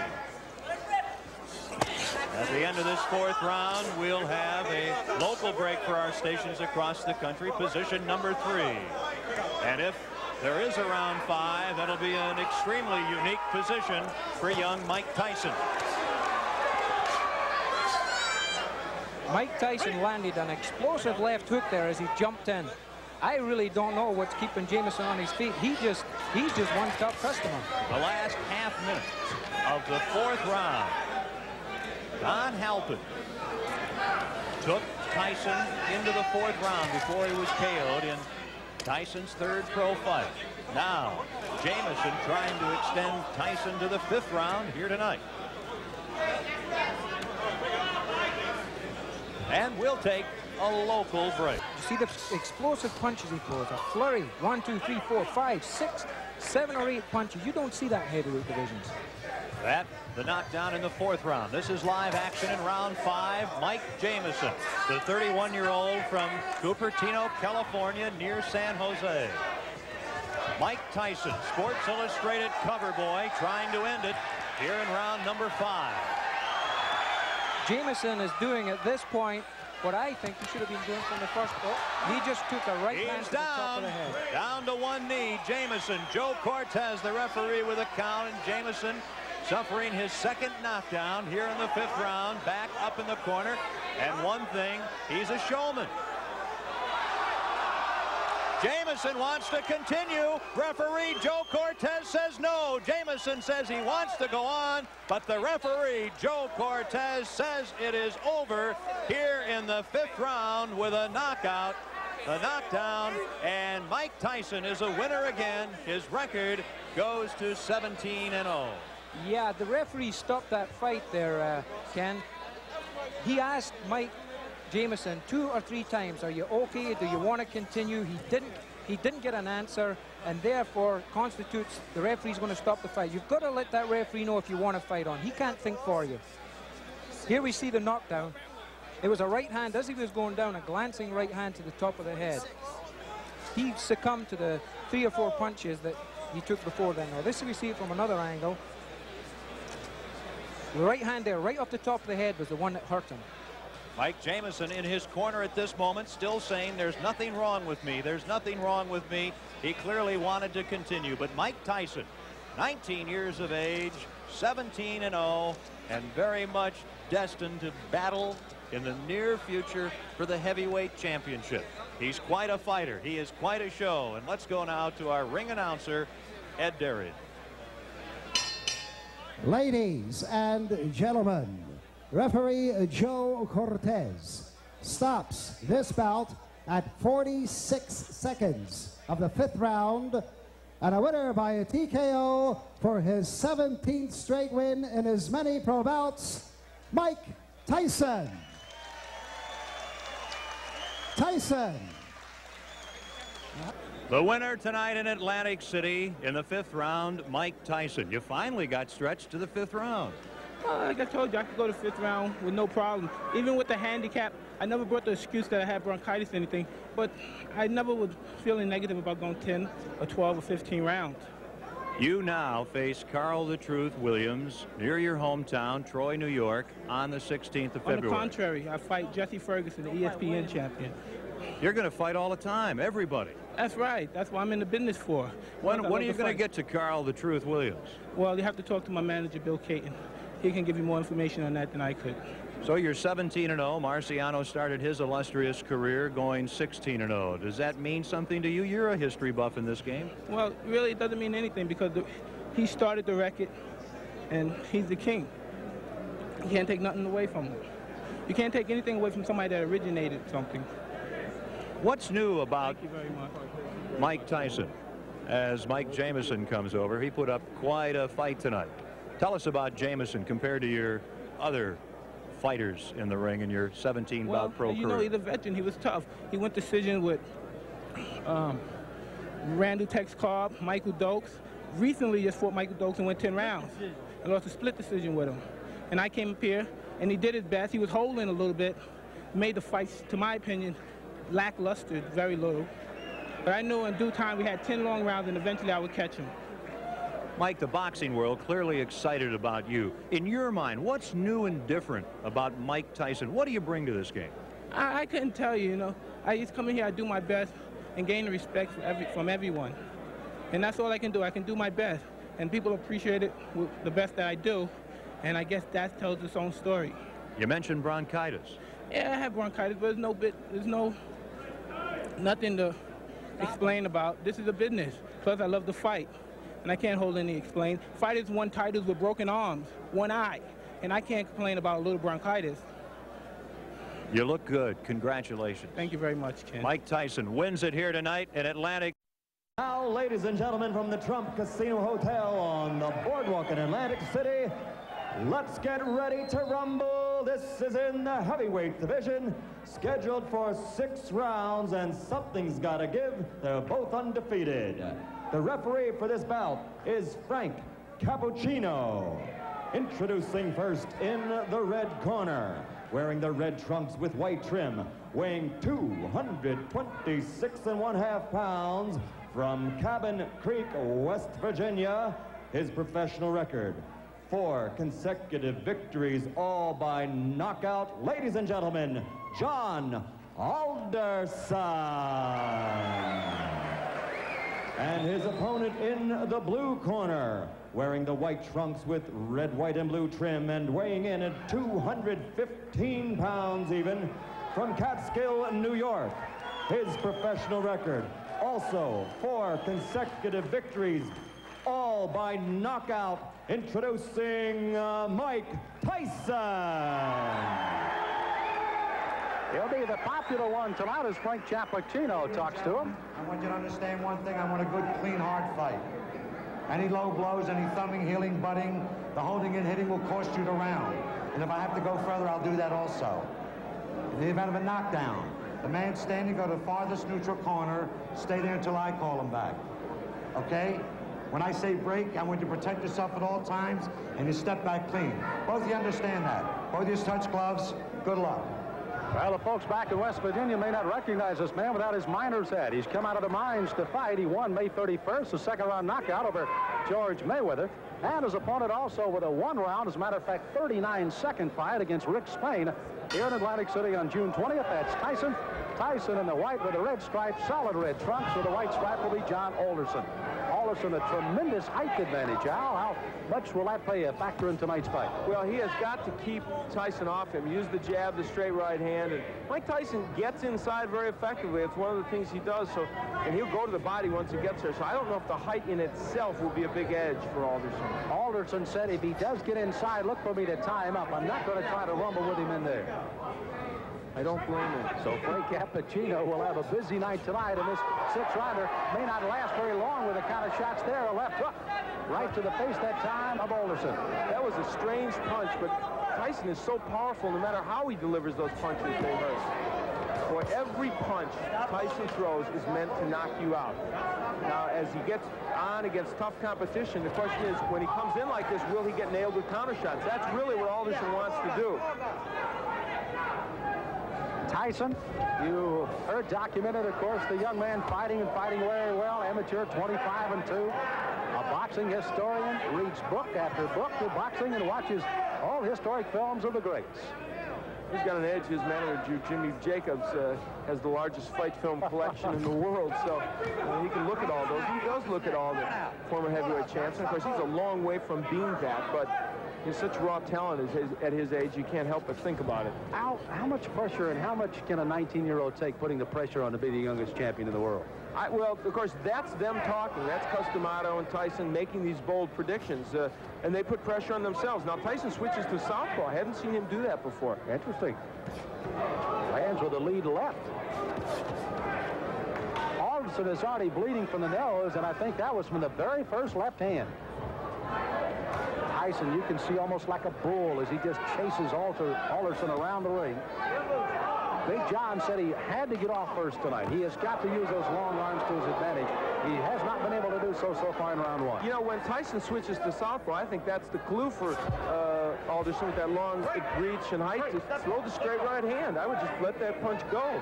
At the end of this 4th round, we'll have a local break for our stations across the country, position number 3. And if there is a round 5, that'll be an extremely unique position for young Mike Tyson. Mike Tyson landed an explosive left hook there as he jumped in. I really don't know what's keeping Jamison on his feet. He's just one tough customer. The last half minute of the 4th round. Don Halpin took Tyson into the 4th round before he was KO'd in Tyson's 3rd pro fight. Now, Jamison trying to extend Tyson to the 5th round here tonight. And we'll take a local break. You see the explosive punches he throws. A flurry. 1, 2, 3, 4, 5, 6, 7 or 8 punches. You don't see that in heavyweight divisions. That, the knockdown in the 4th round. This is live action in round 5. Mike Jamison, the 31-year-old from Cupertino, California, near San Jose. Mike Tyson, Sports Illustrated cover boy, trying to end it here in round number 5. Jamison is doing at this point what I think he should have been doing from the first. Oh, he just took a right hand to the top of the head. Down to one knee, Jamison. Joe Cortez, the referee, with a count, and Jamison suffering his 2nd knockdown here in the 5th round, back up in the corner. And one thing, he's a showman. Jamison wants to continue. Referee Joe Cortez says no. Jamison says he wants to go on, but the referee Joe Cortez says it is over here in the 5th round with a knockout. The knockdown, and Mike Tyson is a winner again. His record goes to 17-0. Yeah, the referee stopped that fight there, Ken. He asked Mike Jamison 2 or 3 times, are you okay? Do you want to continue? He didn't get an answer, and therefore constitutes the referee's going to stop the fight. You've got to let that referee know if you want to fight on. He can't think for you. Here we see the knockdown. It was a right hand as he was going down, a glancing right hand to the top of the head. He succumbed to the 3 or 4 punches that he took before then. Now this we see it from another angle. The right hand there, right off the top of the head, was the one that hurt him. Mike Jamison in his corner at this moment, still saying there's nothing wrong with me. There's nothing wrong with me. He clearly wanted to continue. But Mike Tyson, 19 years of age, 17-0, and very much destined to battle in the near future for the heavyweight championship. He's quite a fighter. He is quite a show. And let's go now to our ring announcer, Ed Derry. Ladies and gentlemen, referee Joe Cortez stops this bout at 46 seconds of the 5th round, and a winner by a TKO for his 17th straight win in his many pro bouts, Mike Tyson. Tyson. The winner tonight in Atlantic City in the 5th round, Mike Tyson. You finally got stretched to the 5th round. Like I told you, I could go to 5th round with no problem. Even with the handicap, I never brought the excuse that I had bronchitis or anything, but I never was feeling negative about going 10 or 12 or 15 rounds. You now face Carl the Truth Williams near your hometown, Troy, New York, on the 16th of February. On the contrary, I fight Jesse Ferguson, the ESPN champion. You're going to fight all the time, everybody. That's right. That's what I'm in the business for. When are you going to get to Carl the Truth Williams? Well, you have to talk to my manager, Bill Caton. He can give you more information on that than I could. So you're 17-0. Marciano started his illustrious career going 16-0. Does that mean something to you? You're a history buff in this game. Well, really, it doesn't mean anything because he started the record, and he's the king. You can't take nothing away from him. You can't take anything away from somebody that originated something. What's new about Thank you very much. Mike Tyson? As Mike Jamison comes over, he put up quite a fight tonight. Tell us about Jamison compared to your other fighters in the ring in your 17-bout pro career. You know, he's a veteran. He was tough. He went decision with Randall Tex Cobb, Michael Dokes. Recently just fought Michael Dokes and went 10 rounds. And lost a split decision with him. And I came up here, and he did his best. He was holding a little bit, made the fights, to my opinion, lackluster very little. But I knew in due time we had 10 long rounds, and eventually I would catch him. Mike, the boxing world clearly excited about you. In your mind, what's new and different about Mike Tyson? What do you bring to this game? I couldn't tell you, you know. I just come in here, I do my best, and gain the respect from everyone. And that's all I can do. I can do my best. And people appreciate it with the best that I do. And I guess that tells its own story. You mentioned bronchitis. Yeah, I have bronchitis, but there's nothing to explain about. This is a business. Plus, I love to fight. And I can't hold any explain. Fighters won titles with broken arms, one eye. And I can't complain about a little bronchitis. You look good. Congratulations. Thank you very much, Ken. Mike Tyson wins it here tonight in Atlantic. Now, ladies and gentlemen, from the Trump Casino Hotel on the boardwalk in Atlantic City, let's get ready to rumble. This is in the heavyweight division, scheduled for 6 rounds, and something's got to give. They're both undefeated. The referee for this bout is Frank Cappuccino. Introducing first in the red corner, wearing the red trunks with white trim, weighing 226.5 pounds, from Cabin Creek, West Virginia, his professional record, 4 consecutive victories, all by knockout. Ladies and gentlemen, John Alderson. And his opponent in the blue corner, wearing the white trunks with red, white, and blue trim, and weighing in at 215 pounds even, from Catskill, New York, his professional record, also 4 consecutive victories, all by knockout. Introducing Mike Tyson. He'll be the popular one tonight as Frank Cappuccino talks to him. I want you to understand one thing. I want a good, clean, hard fight. Any low blows, any thumping, heeling, butting, the holding and hitting will cost you the round. And if I have to go further, I'll do that also. In the event of a knockdown, the man standing, go to the farthest neutral corner, stay there until I call him back. Okay? When I say break, I want you to protect yourself at all times, and you step back clean. Both of you understand that. Both of you touch gloves. Good luck. Well, the folks back in West Virginia may not recognize this man without his miner's hat. He's come out of the mines to fight. He won May 31st, a second-round knockout over George Mayweather. And his opponent also with a 1-round, as a matter of fact, 39-second fight against Rick Spain here in Atlantic City on June 20th. That's Tyson. Tyson in the white with the red stripe, solid red trunks. With the white stripe will be John Alderson. Alderson, a tremendous height advantage. How much will that play a factor in tonight's fight? Well, he has got to keep Tyson off him. Use the jab, the straight right hand. And Mike Tyson gets inside very effectively. It's one of the things he does. So, and he'll go to the body once he gets there. So I don't know if the height in itself will be a big edge for Alderson. Alderson said if he does get inside, look for me to tie him up. I'm not going to try to rumble with him in there. I don't blame him. So Frank Cappuccino will have a busy night tonight, and this 6-rounder may not last very long with the kind of shots there. A left hook right to the face that time of Alderson. That was a strange punch, but Tyson is so powerful. No matter how he delivers those punches, they hurt. Boy, every punch Tyson throws is meant to knock you out. Now, as he gets on against tough competition, the question is, when he comes in like this, will he get nailed with counter shots? That's really what Alderson wants to do. Tyson, you heard documented, of course, the young man fighting and fighting very well, amateur 25-2. A boxing historian, reads book after book of boxing and watches all historic films of the greats. He's got an edge. His manager, Jimmy Jacobs, has the largest fight film collection in the world, so he can look at all those. He does look at all the former heavyweight champs. And of course, he's a long way from being that, but he's such raw talent at his age, you can't help but think about it. How much pressure and how much can a 19-year-old take putting the pressure on to be the youngest champion in the world? Well, of course, that's them talking. That's Customato and Tyson making these bold predictions, and they put pressure on themselves. Now, Tyson switches to southpaw. I hadn't seen him do that before. Interesting. Lands with a lead left. Alderson is already bleeding from the nose, and I think that was from the very first left hand. Tyson, you can see almost like a bull as he just chases Alderson around the ring. Big John said he had to get off first tonight. He has got to use those long arms to his advantage. He has not been able to do so far in round 1. You know, when Tyson switches to southpaw, I think that's the clue for Alderson with that long reach and height to throw the straight right hand. I would just let that punch go.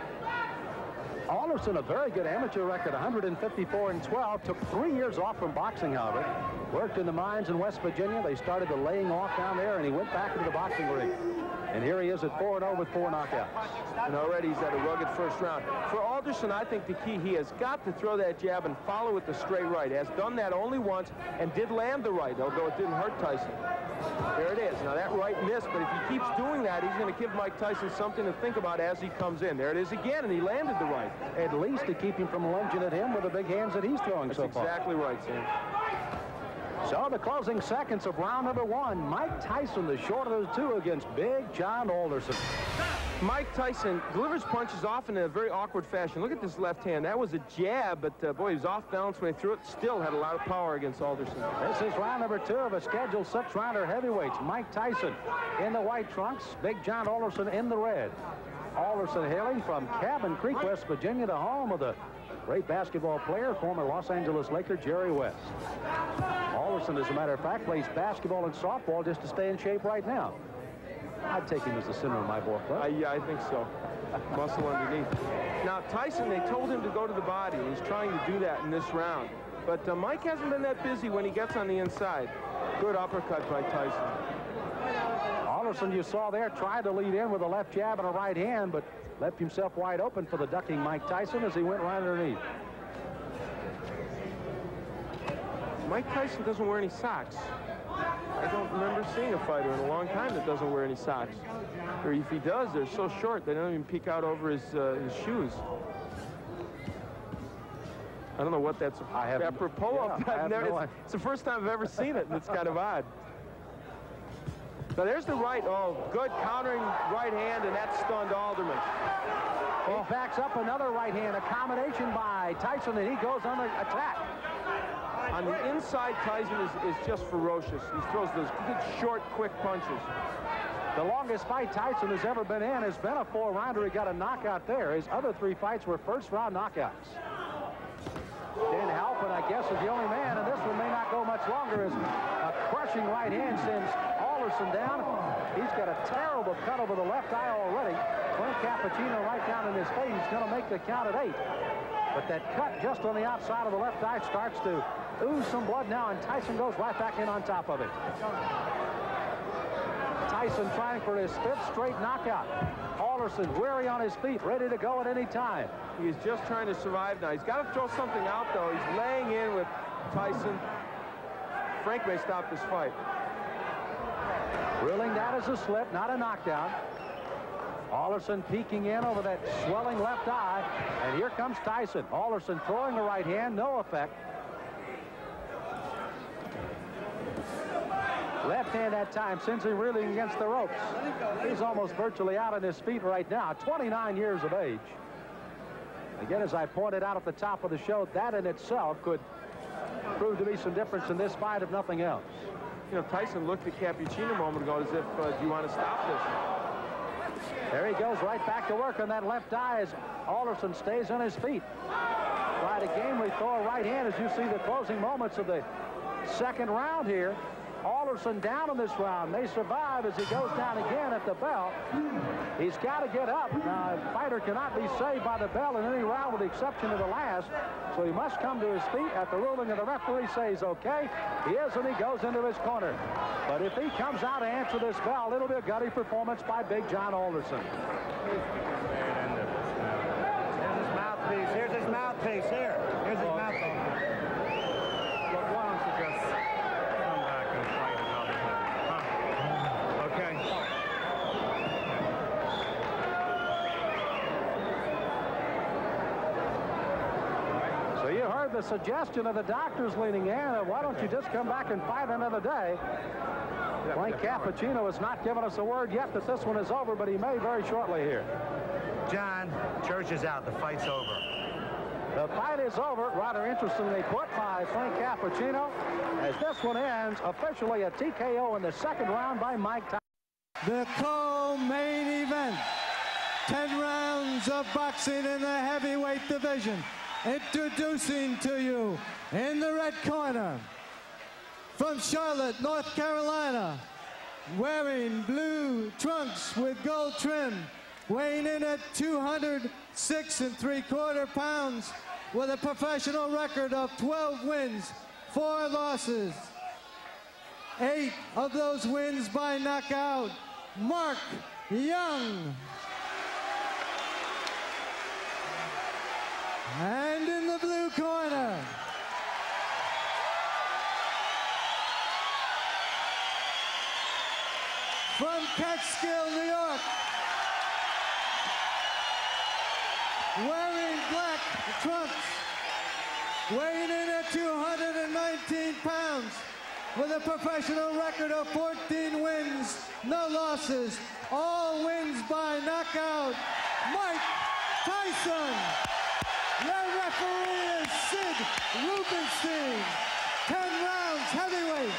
Alderson, a very good amateur record, 154-12. Took 3 years off from boxing, however. Worked in the mines in West Virginia. They started the laying off down there, and he went back into the boxing ring. And here he is at 4-0 with 4 knockouts. And already he's at a rugged first round. For Alderson, I think the key, he has got to throw that jab and follow with the straight right. Has done that only once and did land the right, although it didn't hurt Tyson. There it is. Now that right missed, but if he keeps doing that, he's going to give Mike Tyson something to think about as he comes in. There it is again, and he landed the right. At least to keep him from lunging at him with the big hands that he's throwing so far. That's exactly right, Sam. So the closing seconds of round number 1. Mike Tyson, the shorter of the two, against Big John Alderson. Mike Tyson delivers punches often in a very awkward fashion. Look at this left hand. That was a jab, but boy, he was off balance when he threw it. Still had a lot of power against Alderson. This is round number 2 of a scheduled 6-rounder heavyweights. Mike Tyson in the white trunks, Big John Alderson in the red. Alderson hailing from Cabin Creek, West Virginia, the home of the great basketball player, former Los Angeles Laker Jerry West. Alderson, as a matter of fact, plays basketball and softball just to stay in shape right now. I'd take him as the center of my ball club. Yeah, I think so. Muscle underneath. Now, Tyson, they told him to go to the body, and he's trying to do that in this round. But Mike hasn't been that busy when he gets on the inside. Good uppercut by Tyson. Alderson, you saw there, tried to lead in with a left jab and a right hand, but left himself wide open for the ducking Mike Tyson as he went right underneath. Mike Tyson doesn't wear any socks. I don't remember seeing a fighter in a long time that doesn't wear any socks. Or if he does, they're so short they don't even peek out over his shoes. I don't know what that's apropos of. It's the first time I've ever seen it, and it's kind of odd. Now there's the right. Oh, good countering right hand, and that stunned Alderman. He backs up another right hand, a combination by Tyson, and he goes on the attack. On the inside, Tyson is just ferocious. He throws those good, short, quick punches. The longest fight Tyson has ever been in has been a 4-rounder. He got a knockout there. His other 3 fights were first-round knockouts. Dan Halpin, I guess, is the only man, and this one may not go much longer, as a crushing right hand sends Alderson down. He's got a terrible cut over the left eye already. Frank Cappuccino right down in his face. He's going to make the count at 8. But that cut just on the outside of the left eye starts to ooze some blood now, and Tyson goes right back in on top of it. Tyson trying for his 5th straight knockout. Alderson weary on his feet, ready to go at any time. He's just trying to survive now. He's got to throw something out, though. He's laying in with Tyson. Frank may stop this fight. Ruling that as a slip, not a knockdown. Alderson peeking in over that swelling left eye, and here comes Tyson. Alderson throwing the right hand, no effect. Left hand that time sends him reeling against the ropes. He's almost virtually out on his feet right now, 29 years of age. Again, as I pointed out at the top of the show, that in itself could prove to be some difference in this fight, if nothing else. You know, Tyson looked at Cappuccino a moment ago as if, do you want to stop this? There he goes right back to work on that left eye as Alderson stays on his feet. Try to gamely throw a right hand as you see the closing moments of the 2nd round here. Alderson down in this round. They survive as he goes down again at the bell. He's got to get up. Now, a fighter cannot be saved by the bell in any round with the exception of the last. So he must come to his feet at the ruling of the referee says, okay. He is, and he goes into his corner. But if he comes out to answer this bell, it'll be a gutty performance by Big John Alderson. Here's his mouthpiece. Here's his mouthpiece. Here. Here's his mouthpiece. Why don't you just come back and fight another time? Huh? Okay. So you heard the suggestion of the doctors leaning in. Why don't you just come back and fight another day? Frank Cappuccino has not given us a word yet that this one is over, but he may very shortly here. John, church is out. The fight's over. The fight is over, rather interestingly put by Frank Cappuccino, as this one ends officially a TKO in the 2nd round by Mike Tyson. The co-main event, 10 rounds of boxing in the heavyweight division. Introducing to you in the red corner, from Charlotte, North Carolina, wearing blue trunks with gold trim, weighing in at 206 3/4 pounds, with a professional record of 12 wins, 4 losses. 8 of those wins by knockout, Mark Young. And in the blue corner, from Catskill, New York, wearing black trunks, weighing in at 219 pounds, with a professional record of 14 wins, no losses, all wins by knockout, Mike Tyson. Your referee is Sid Rubenstein. 10 rounds heavyweight.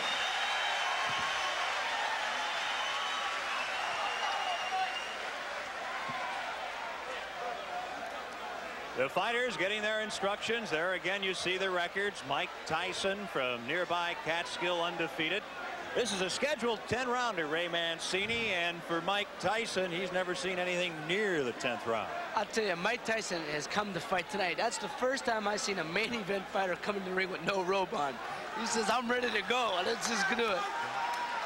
The fighters getting their instructions. There again you see the records. Mike Tyson from nearby Catskill, undefeated. This is a scheduled 10-rounder, Ray Mancini, and for Mike Tyson, he's never seen anything near the 10th round. I'll tell you, Mike Tyson has come to fight tonight. That's the first time I've seen a main event fighter come in the ring with no robe on. He says, I'm ready to go. Let's just do it.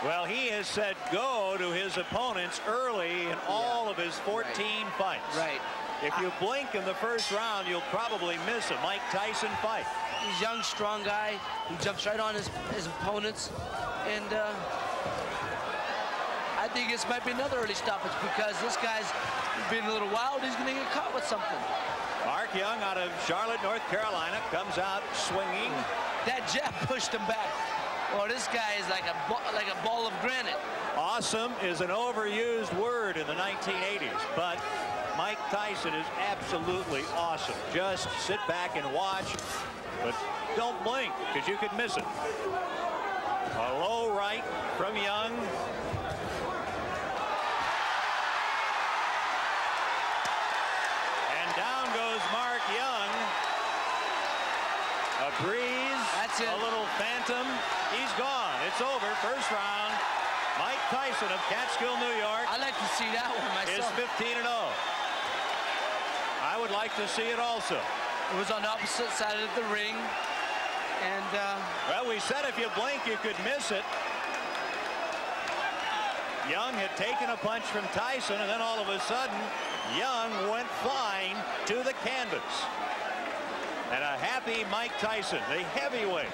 Well, he has said go to his opponents early in all of his 14 fights. Right. If you blink in the first round, you'll probably miss a Mike Tyson fight. He's a young, strong guy who jumps right on his opponents. And I think this might be another early stoppage because this guy's been a little wild. He's going to get caught with something. Mark Young out of Charlotte, North Carolina, comes out swinging. That jab pushed him back. Oh, this guy is like a ball of granite. Awesome is an overused word in the 1980s, but Mike Tyson is absolutely awesome. Just sit back and watch, but don't blink because you could miss it. A low right from Young. And down goes Mark Young. A breeze. That's it. A little phantom. He's gone. It's over. First round. Mike Tyson of Catskill, New York. I'd like to see that one myself. Is 15-0. I would like to see it also. It was on the opposite side of the ring. And well, we said if you blink, you could miss it. Young had taken a punch from Tyson, and then all of a sudden, Young went flying to the canvas. And a happy Mike Tyson, the heavyweight,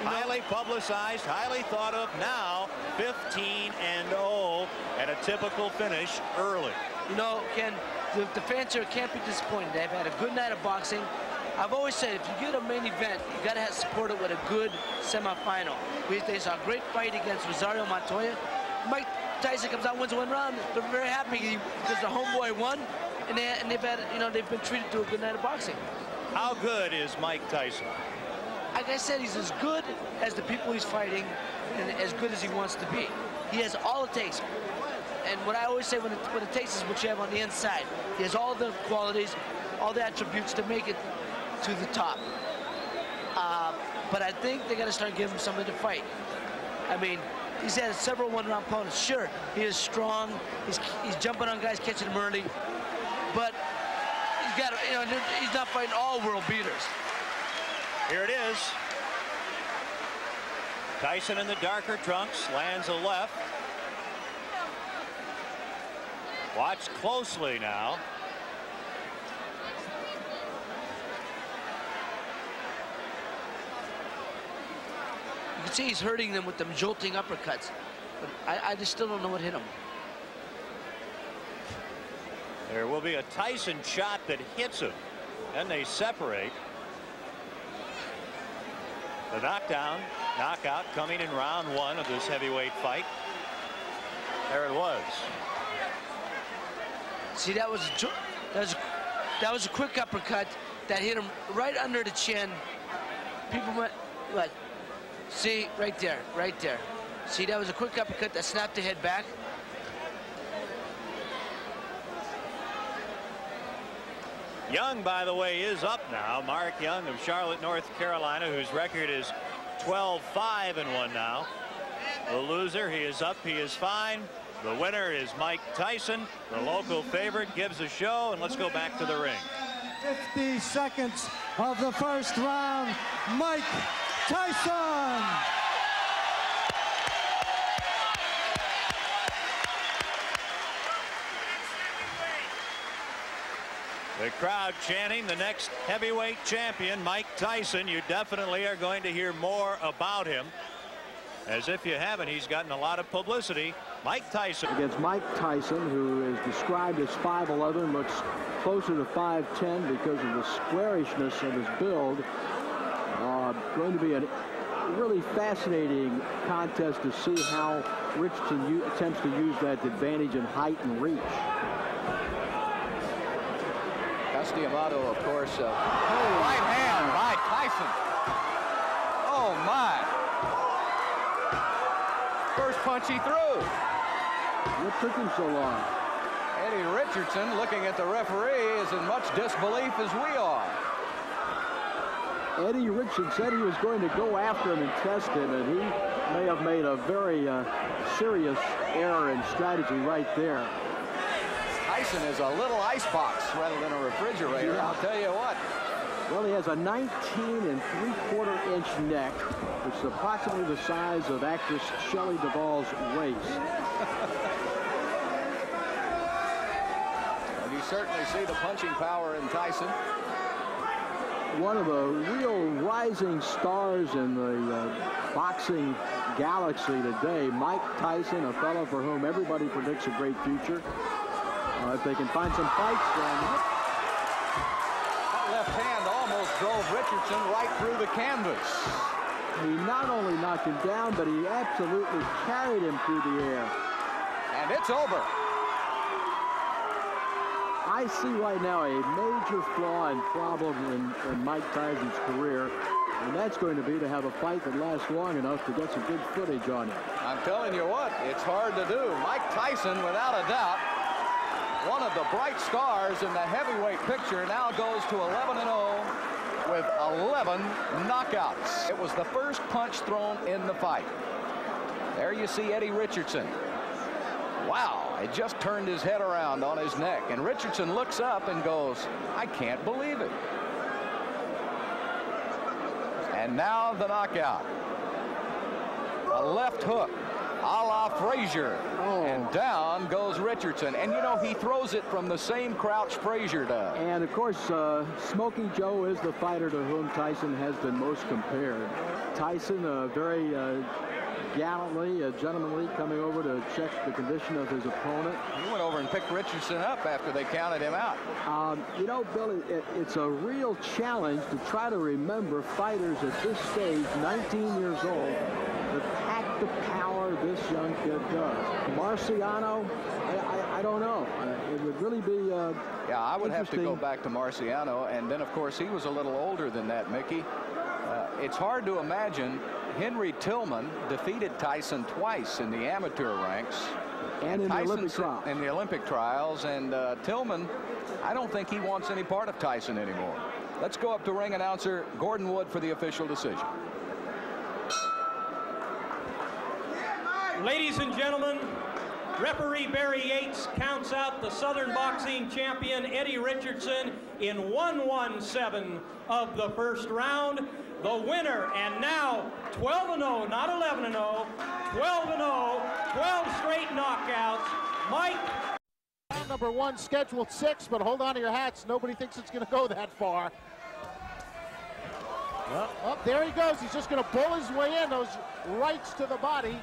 highly publicized, highly thought of, now 15-0 and a typical finish early. You know, Ken, the fans here can't be disappointed. They've had a good night of boxing. I've always said, if you get a main event, you got to support it with a good semifinal. They saw a great fight against Rosario Montoya. Mike Tyson comes out, wins one round. They're very happy because the homeboy won, and they've been treated to a good night of boxing. How good is Mike Tyson? Like I said, he's as good as the people he's fighting, and as good as he wants to be. He has all it takes. And what I always say, what it takes is what you have on the inside. He has all the qualities, all the attributes to make it to the top. But I think they got to start giving him something to fight. I mean, he's had several one-round opponents. Sure, he is strong. He's jumping on guys, catching them early. But he's not fighting all world beaters. Here it is. Tyson in the darker trunks lands a left. Watch closely now. You can see he's hurting them with them jolting uppercuts. But I just still don't know what hit him. There will be a Tyson shot that hits him. Then they separate. The knockout coming in round 1 of this heavyweight fight. There it was. See, that was a quick uppercut that hit him right under the chin. People went, what? See, right there, right there. See, that was a quick uppercut that snapped the head back. Young, by the way, is up now. Mark Young of Charlotte, North Carolina, whose record is 12-5-1 now. The loser, he is up, he is fine. The winner is Mike Tyson. The local favorite gives a show, and let's go back to the ring. 50 seconds of the first round, Mike Tyson. The crowd chanting the next heavyweight champion, Mike Tyson. You definitely are going to hear more about him. As if you haven't, he's gotten a lot of publicity. Mike Tyson. Against Mike Tyson, who is described as 5'11", looks closer to 5'10" because of the squarishness of his build. Going to be a really fascinating contest to see how Richardson attempts to use that advantage in height and reach. Amato, of course. Right hand by Tyson. Oh, my. First punch he threw. What took him so long? Eddie Richardson, looking at the referee, is in much disbelief as we are. Eddie Richardson said he was going to go after him and test him, and he may have made a very serious error in strategy right there. Tyson is a little icebox rather than a refrigerator, I'll tell you what. Well, he has a 19 3/4-inch neck, which is approximately the size of actress Shelley Duvall's waist. And you certainly see the punching power in Tyson. One of the real rising stars in the boxing galaxy today, Mike Tyson, a fellow for whom everybody predicts a great future. If they can find some fights, then... That left hand almost drove Richardson right through the canvas. He not only knocked him down, but he absolutely carried him through the air. And it's over. I see right now a major flaw and problem in Mike Tyson's career, and that's going to be to have a fight that lasts long enough to get some good footage on him. I'm telling you what, it's hard to do. Mike Tyson, without a doubt, one of the bright stars in the heavyweight picture, now goes to 11-0 with 11 knockouts. It was the first punch thrown in the fight. There you see Eddie Richardson. Wow, it just turned his head around on his neck, and Richardson looks up and goes, I can't believe it. And now the knockout. A left hook, a la Frazier. And down goes Richardson. And, you know, he throws it from the same crouch Frazier does. And, of course, Smoky Joe is the fighter to whom Tyson has been most compared. Tyson, very gallantly, gentlemanly, coming over to check the condition of his opponent. He went over and picked Richardson up after they counted him out. You know, Billy, it's a real challenge to try to remember fighters at this stage, 19 years old, that pack the power this young kid does. Marciano, I don't know. It would really be yeah, I would have to go back to Marciano, and then, of course, he was a little older than that, Mickey. It's hard to imagine. Henry Tillman defeated Tyson twice in the amateur ranks. And in the Olympic trials. In the Olympic trials. And Tillman, I don't think he wants any part of Tyson anymore. Let's go up to ring announcer Gordon Wood for the official decision. Ladies and gentlemen, referee Barry Yates counts out the Southern boxing champion Eddie Richardson in 1-1-7 of the first round. The winner, and now 12-0, not 11-0, 12-0, 12 straight knockouts, Mike. Round number 1 scheduled 6, but hold on to your hats. Nobody thinks it's going to go that far. Well, there he goes. He's just going to pull his way in. Those rights to the body.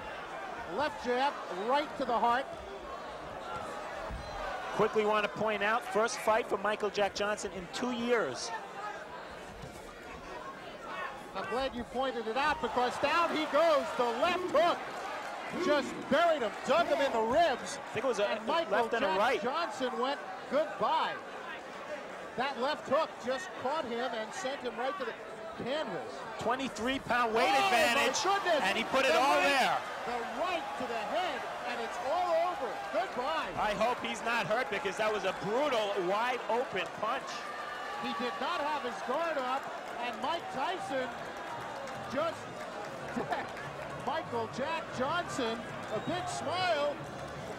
Left jab, right to the heart. Quickly want to point out, first fight for Michael Jack Johnson in 2 years. I'm glad you pointed it out, because down he goes. The left hook just buried him, dug him in the ribs. I think it was a Michael left and a right. Johnson went goodbye. That left hook just caught him and sent him right to the canvas. 23-pound weight advantage, and he put it all there. The right to the head, and it's all over. Goodbye. I hope he's not hurt, because that was a brutal, wide-open punch. He did not have his guard up, and Mike Tyson just Michael Jack Johnson, a big smile,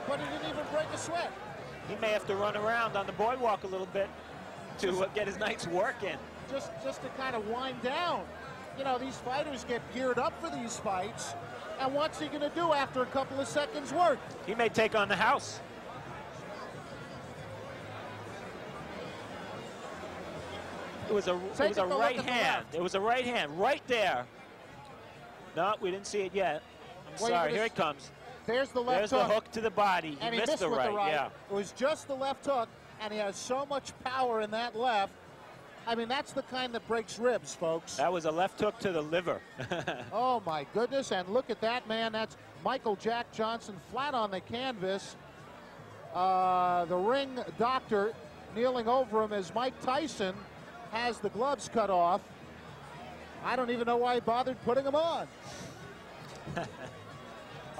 but he didn't even break a sweat. He may have to run around on the boardwalk a little bit to get his night's work in. Just to kind of wind down. You know, these fighters get geared up for these fights, and what's he going to do after a couple of seconds work? He may take on the house. It was a right hand. It was a right hand right there. No, we didn't see it yet. I'm sorry. Here it comes. There's the left hook. There's the hook to the body. And he missed the right. Yeah. It was just the left hook, and he has so much power in that left. I mean, that's the kind that breaks ribs, folks. That was a left hook to the liver. Oh, my goodness. And look at that, man. That's Michael Jack Johnson flat on the canvas. The ring doctor kneeling over him as Mike Tyson has the gloves cut off. I don't even know why he bothered putting them on.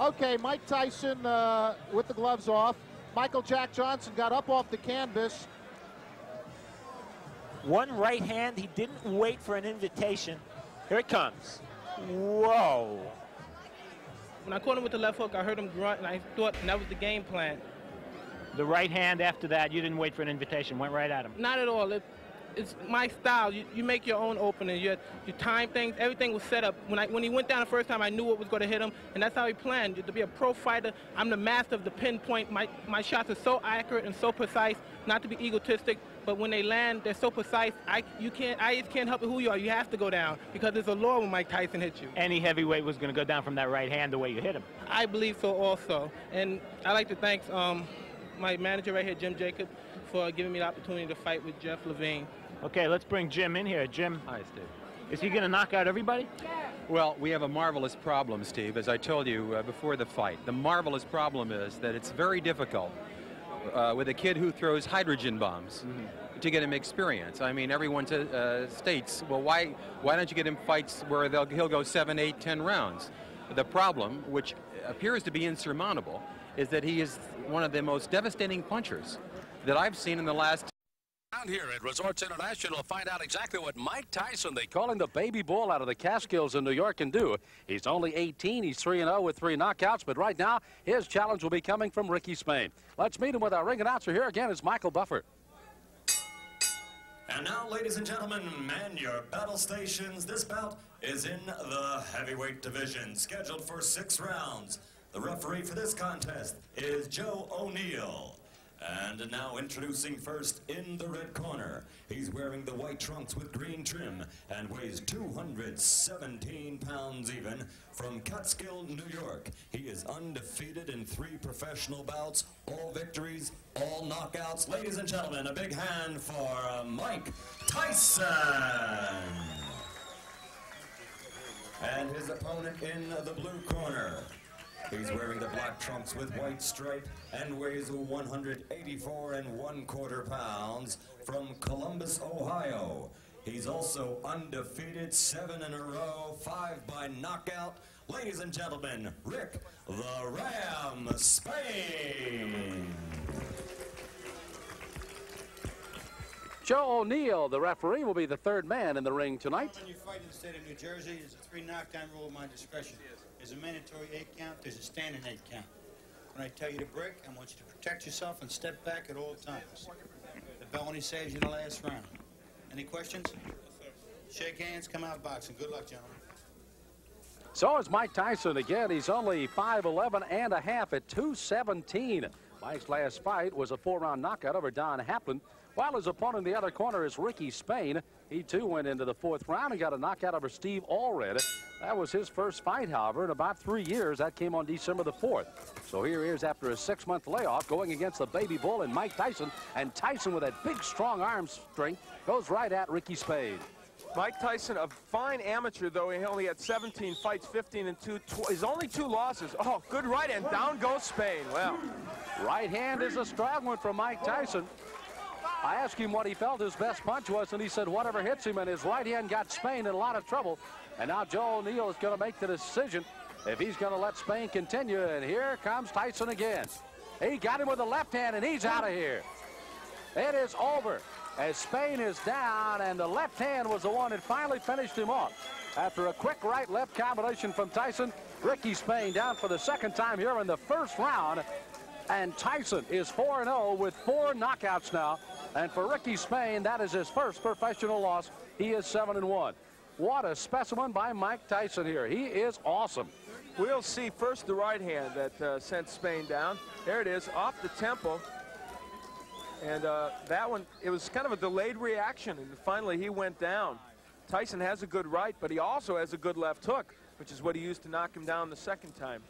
Okay, Mike Tyson with the gloves off. Michael Jack Johnson got up off the canvas. One right hand. He didn't wait for an invitation. Here it comes. Whoa. When I caught him with the left hook, I heard him grunt, and I thought that was the game plan. The right hand after that, you didn't wait for an invitation. Went right at him. Not at all. It's my style. You make your own opening. You time things. Everything was set up. When he went down the first time, I knew what was going to hit him, and that's how he planned. To be a pro fighter, I'm the master of the pinpoint. My shots are so accurate and so precise. Not to be egotistic, but when they land, they're so precise. I just can't help it who you are. You have to go down because there's a law when Mike Tyson hits you. Any heavyweight was going to go down from that right hand the way you hit him. I believe so also, and I'd like to thank my manager right here, Jim Jacob, for giving me the opportunity to fight with Jeff Levine. Okay, let's bring Jim in here. Jim. Hi, Steve. Is he going to knock out everybody? Well, we have a marvelous problem, Steve, as I told you before the fight. The marvelous problem is that it's very difficult with a kid who throws hydrogen bombs to get him experience. I mean, everyone states, well, why don't you get him fights where he'll go 7, 8, 10 rounds? The problem, which appears to be insurmountable, is that he is one of the most devastating punchers that I've seen in the last. Down here at Resorts International to find out exactly what Mike Tyson, they call him the baby bull out of the Catskills in New York, can do. He's only 18. He's 3-0 with 3 knockouts, but right now his challenge will be coming from Ricky Spain. Let's meet him with our ring announcer here again. It's Michael Buffer. And now, ladies and gentlemen, man your battle stations. This bout is in the heavyweight division, scheduled for 6 rounds. The referee for this contest is Joe O'Neill. And now introducing first in the red corner. He's wearing the white trunks with green trim and weighs 217 pounds even. From Catskill, New York, he is undefeated in 3 professional bouts, all victories, all knockouts. Ladies and gentlemen, a big hand for Mike Tyson. And his opponent in the blue corner. He's wearing the black trunks with white stripe and weighs 184 1/4 pounds from Columbus, Ohio. He's also undefeated 7 in a row, 5 by knockout. Ladies and gentlemen, Rick the Ram Spain. Joe O'Neill, the referee, will be the 3rd man in the ring tonight. When you fight in the state of New Jersey, there's a 3 knockdown rule of my discretion. There's a mandatory 8 count, there's a standing 8 count. When I tell you to break, I want you to protect yourself and step back at all times. The bell only saves you in the last round. Any questions? Shake hands, come out boxing. Good luck, gentlemen. So is Mike Tyson again. He's only 5'11" and a half at 217. Mike's last fight was a 4-round knockout over Don Haplin, while his opponent in the other corner is Ricky Spain. He too went into the 4th round and got a knockout over Steve Allred. That was his first fight, however, in about 3 years. That came on December the 4th. So here he is after a 6-month layoff, going against the baby bull and Mike Tyson. And Tyson, with that big, strong arm strength, goes right at Ricky Spain. Mike Tyson, a fine amateur, though. He only had 17 fights, 15 and 2. His only 2 losses. Oh, good right hand. Down goes Spain. Well, right hand is a strong one from Mike Tyson. I asked him what he felt his best punch was, and he said whatever hits him, and his right hand got Spain in a lot of trouble. And now Joe O'Neill is going to make the decision if he's going to let Spain continue. And here comes Tyson again. He got him with the left hand, and he's out of here. It is over as Spain is down, and the left hand was the one that finally finished him off. After a quick right-left combination from Tyson, Ricky Spain down for the second time here in the first round. And Tyson is 4-0 with 4 knockouts now. And for Ricky Spain, that is his first professional loss. He is 7-1. What a specimen by Mike Tyson here. He is awesome. We'll see first the right hand that sent Spain down. There it is, off the temple. And that one, it was kind of a delayed reaction, and finally he went down. Tyson has a good right, but he also has a good left hook, which is what he used to knock him down the second time.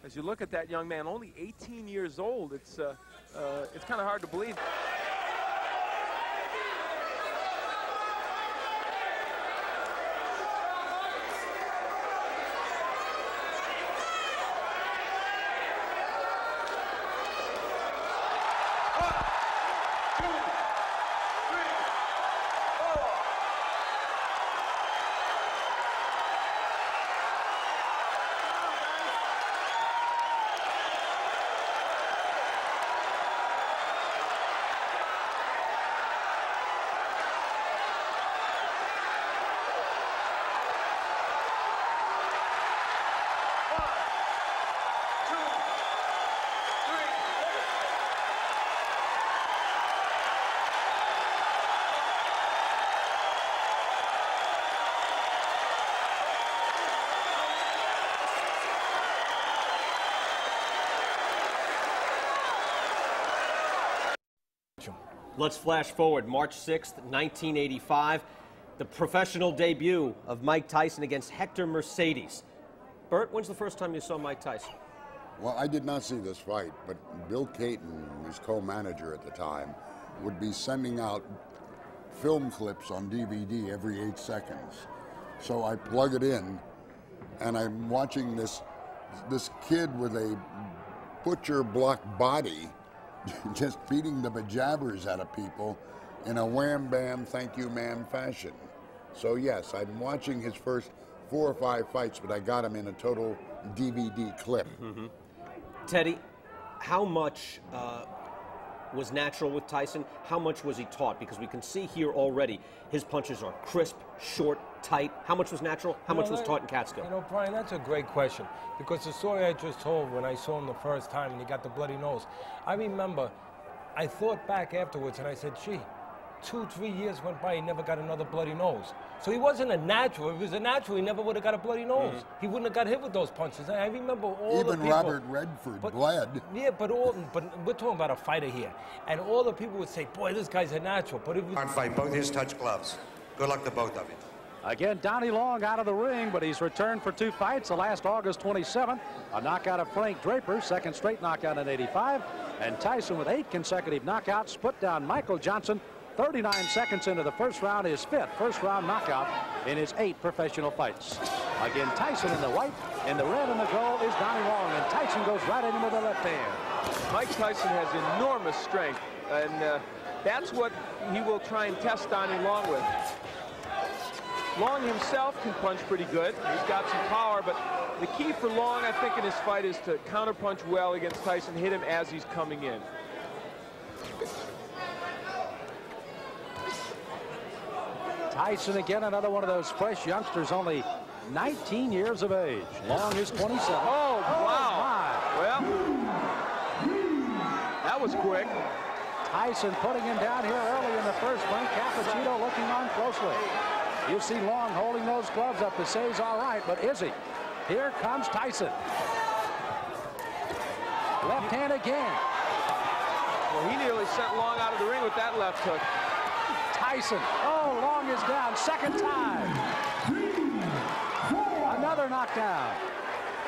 As you look at that young man, only 18 years old, it's kind of hard to believe. Let's flash forward, March 6th, 1985, the professional debut of Mike Tyson against Hector Mercedes. Bert, when's the first time you saw Mike Tyson? Well, I did not see this fight, but Bill Caton, his co-manager at the time, would be sending out film clips on DVD every 8 seconds. So I plug it in, and I'm watching this kid with a butcher block body just beating the bejabbers out of people in a wham-bam, thank-you-ma'am fashion. So yes, I'm watching his first 4 or 5 fights, but I got him in a total DVD clip. Teddy, how much was natural with Tyson? How much was he taught? Because we can see here already his punches are crisp, short, tight. How much was natural? How much was taught in Catskill? You know, Brian, that's a great question. Because the story I just told when I saw him the first time and he got the bloody nose, I remember I thought back afterwards and I said, gee, 2-3 years went by, he never got another bloody nose. So he wasn't a natural. If he was a natural, he never would have got a bloody nose. He wouldn't have got hit with those punches. I remember all the people. Even Robert Redford bled. Yeah, but we're talking about a fighter here. And all the people would say, boy, this guy's a natural. But if Hard fight, both his touch gloves. Good luck to both of you. Again, Donnie Long out of the ring, but he's returned for 2 fights. The last August 27th, a knockout of Frank Draper, second straight knockout in '85. And Tyson with 8 consecutive knockouts, put down Michael Johnson 39 seconds into the first round, his 5th first-round knockout in his 8 professional fights. Again, Tyson in the white, in the red and the gold is Donnie Long, and Tyson goes right in with the left hand. Mike Tyson has enormous strength, and that's what he will try and test Donnie Long with. Long himself can punch pretty good. He's got some power, but the key for Long, I think, in his fight is to counterpunch well against Tyson, hit him as he's coming in. Tyson again, another one of those fresh youngsters, only 19 years of age. Long is 27. Oh, wow. Well, that was quick. Tyson putting him down here early in the first. Frank Cappuccino looking on closely. You see Long holding those gloves up to say he's all right, but is he? Here comes Tyson. Left hand again. Well, he nearly sent Long out of the ring with that left hook. Tyson. Oh, Long is down. Second time. Another knockdown.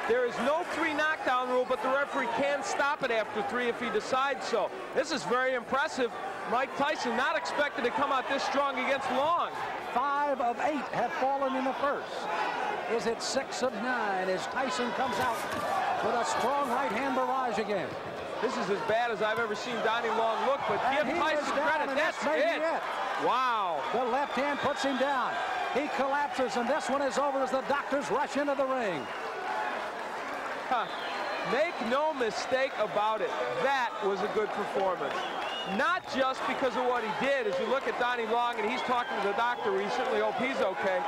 There is no 3 knockdown rule, but the referee can stop it after 3 if he decides so. This is very impressive. Mike Tyson not expected to come out this strong against Long. 5 of 8 have fallen in the first. Is it 6 of 9 as Tyson comes out with a strong right-hand barrage again? This is as bad as I've ever seen Donnie Long look, but give Tyson credit. That's it. Wow. The left hand puts him down. He collapses, and this one is over as the doctors rush into the ring. Make no mistake about it. That was a good performance. Not just because of what he did, as you look at Donnie Long and he's talking to the doctor, we certainly hope he's okay,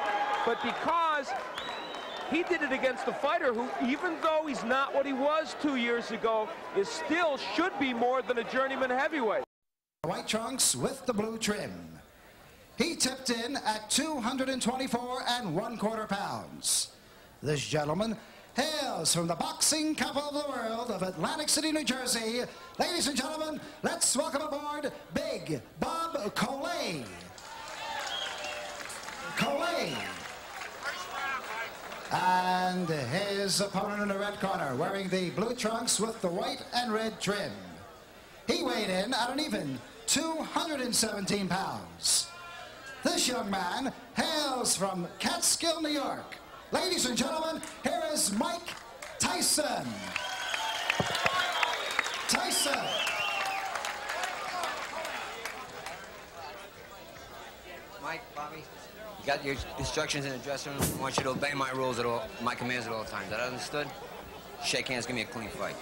but because He did it against a fighter who, even though he's not what he was 2 years ago, is still should be more than a journeyman heavyweight. White trunks with the blue trim. He tipped in at 224 1/4 pounds. This gentleman hails from the boxing capital of the world of Atlantic City, New Jersey. Ladies and gentlemen, let's welcome aboard Big Bob Coley. Coley. And his opponent in the red corner, wearing the blue trunks with the white and red trim. He weighed in at an even 217 pounds. This young man hails from Catskill, New York. Ladies and gentlemen, here is Mike Tyson. Tyson. Mike, Bobby, you got your instructions in the dressing room. I want you to obey my rules at all, my commands at all times. Is that understood? Shake hands, give me a clean fight.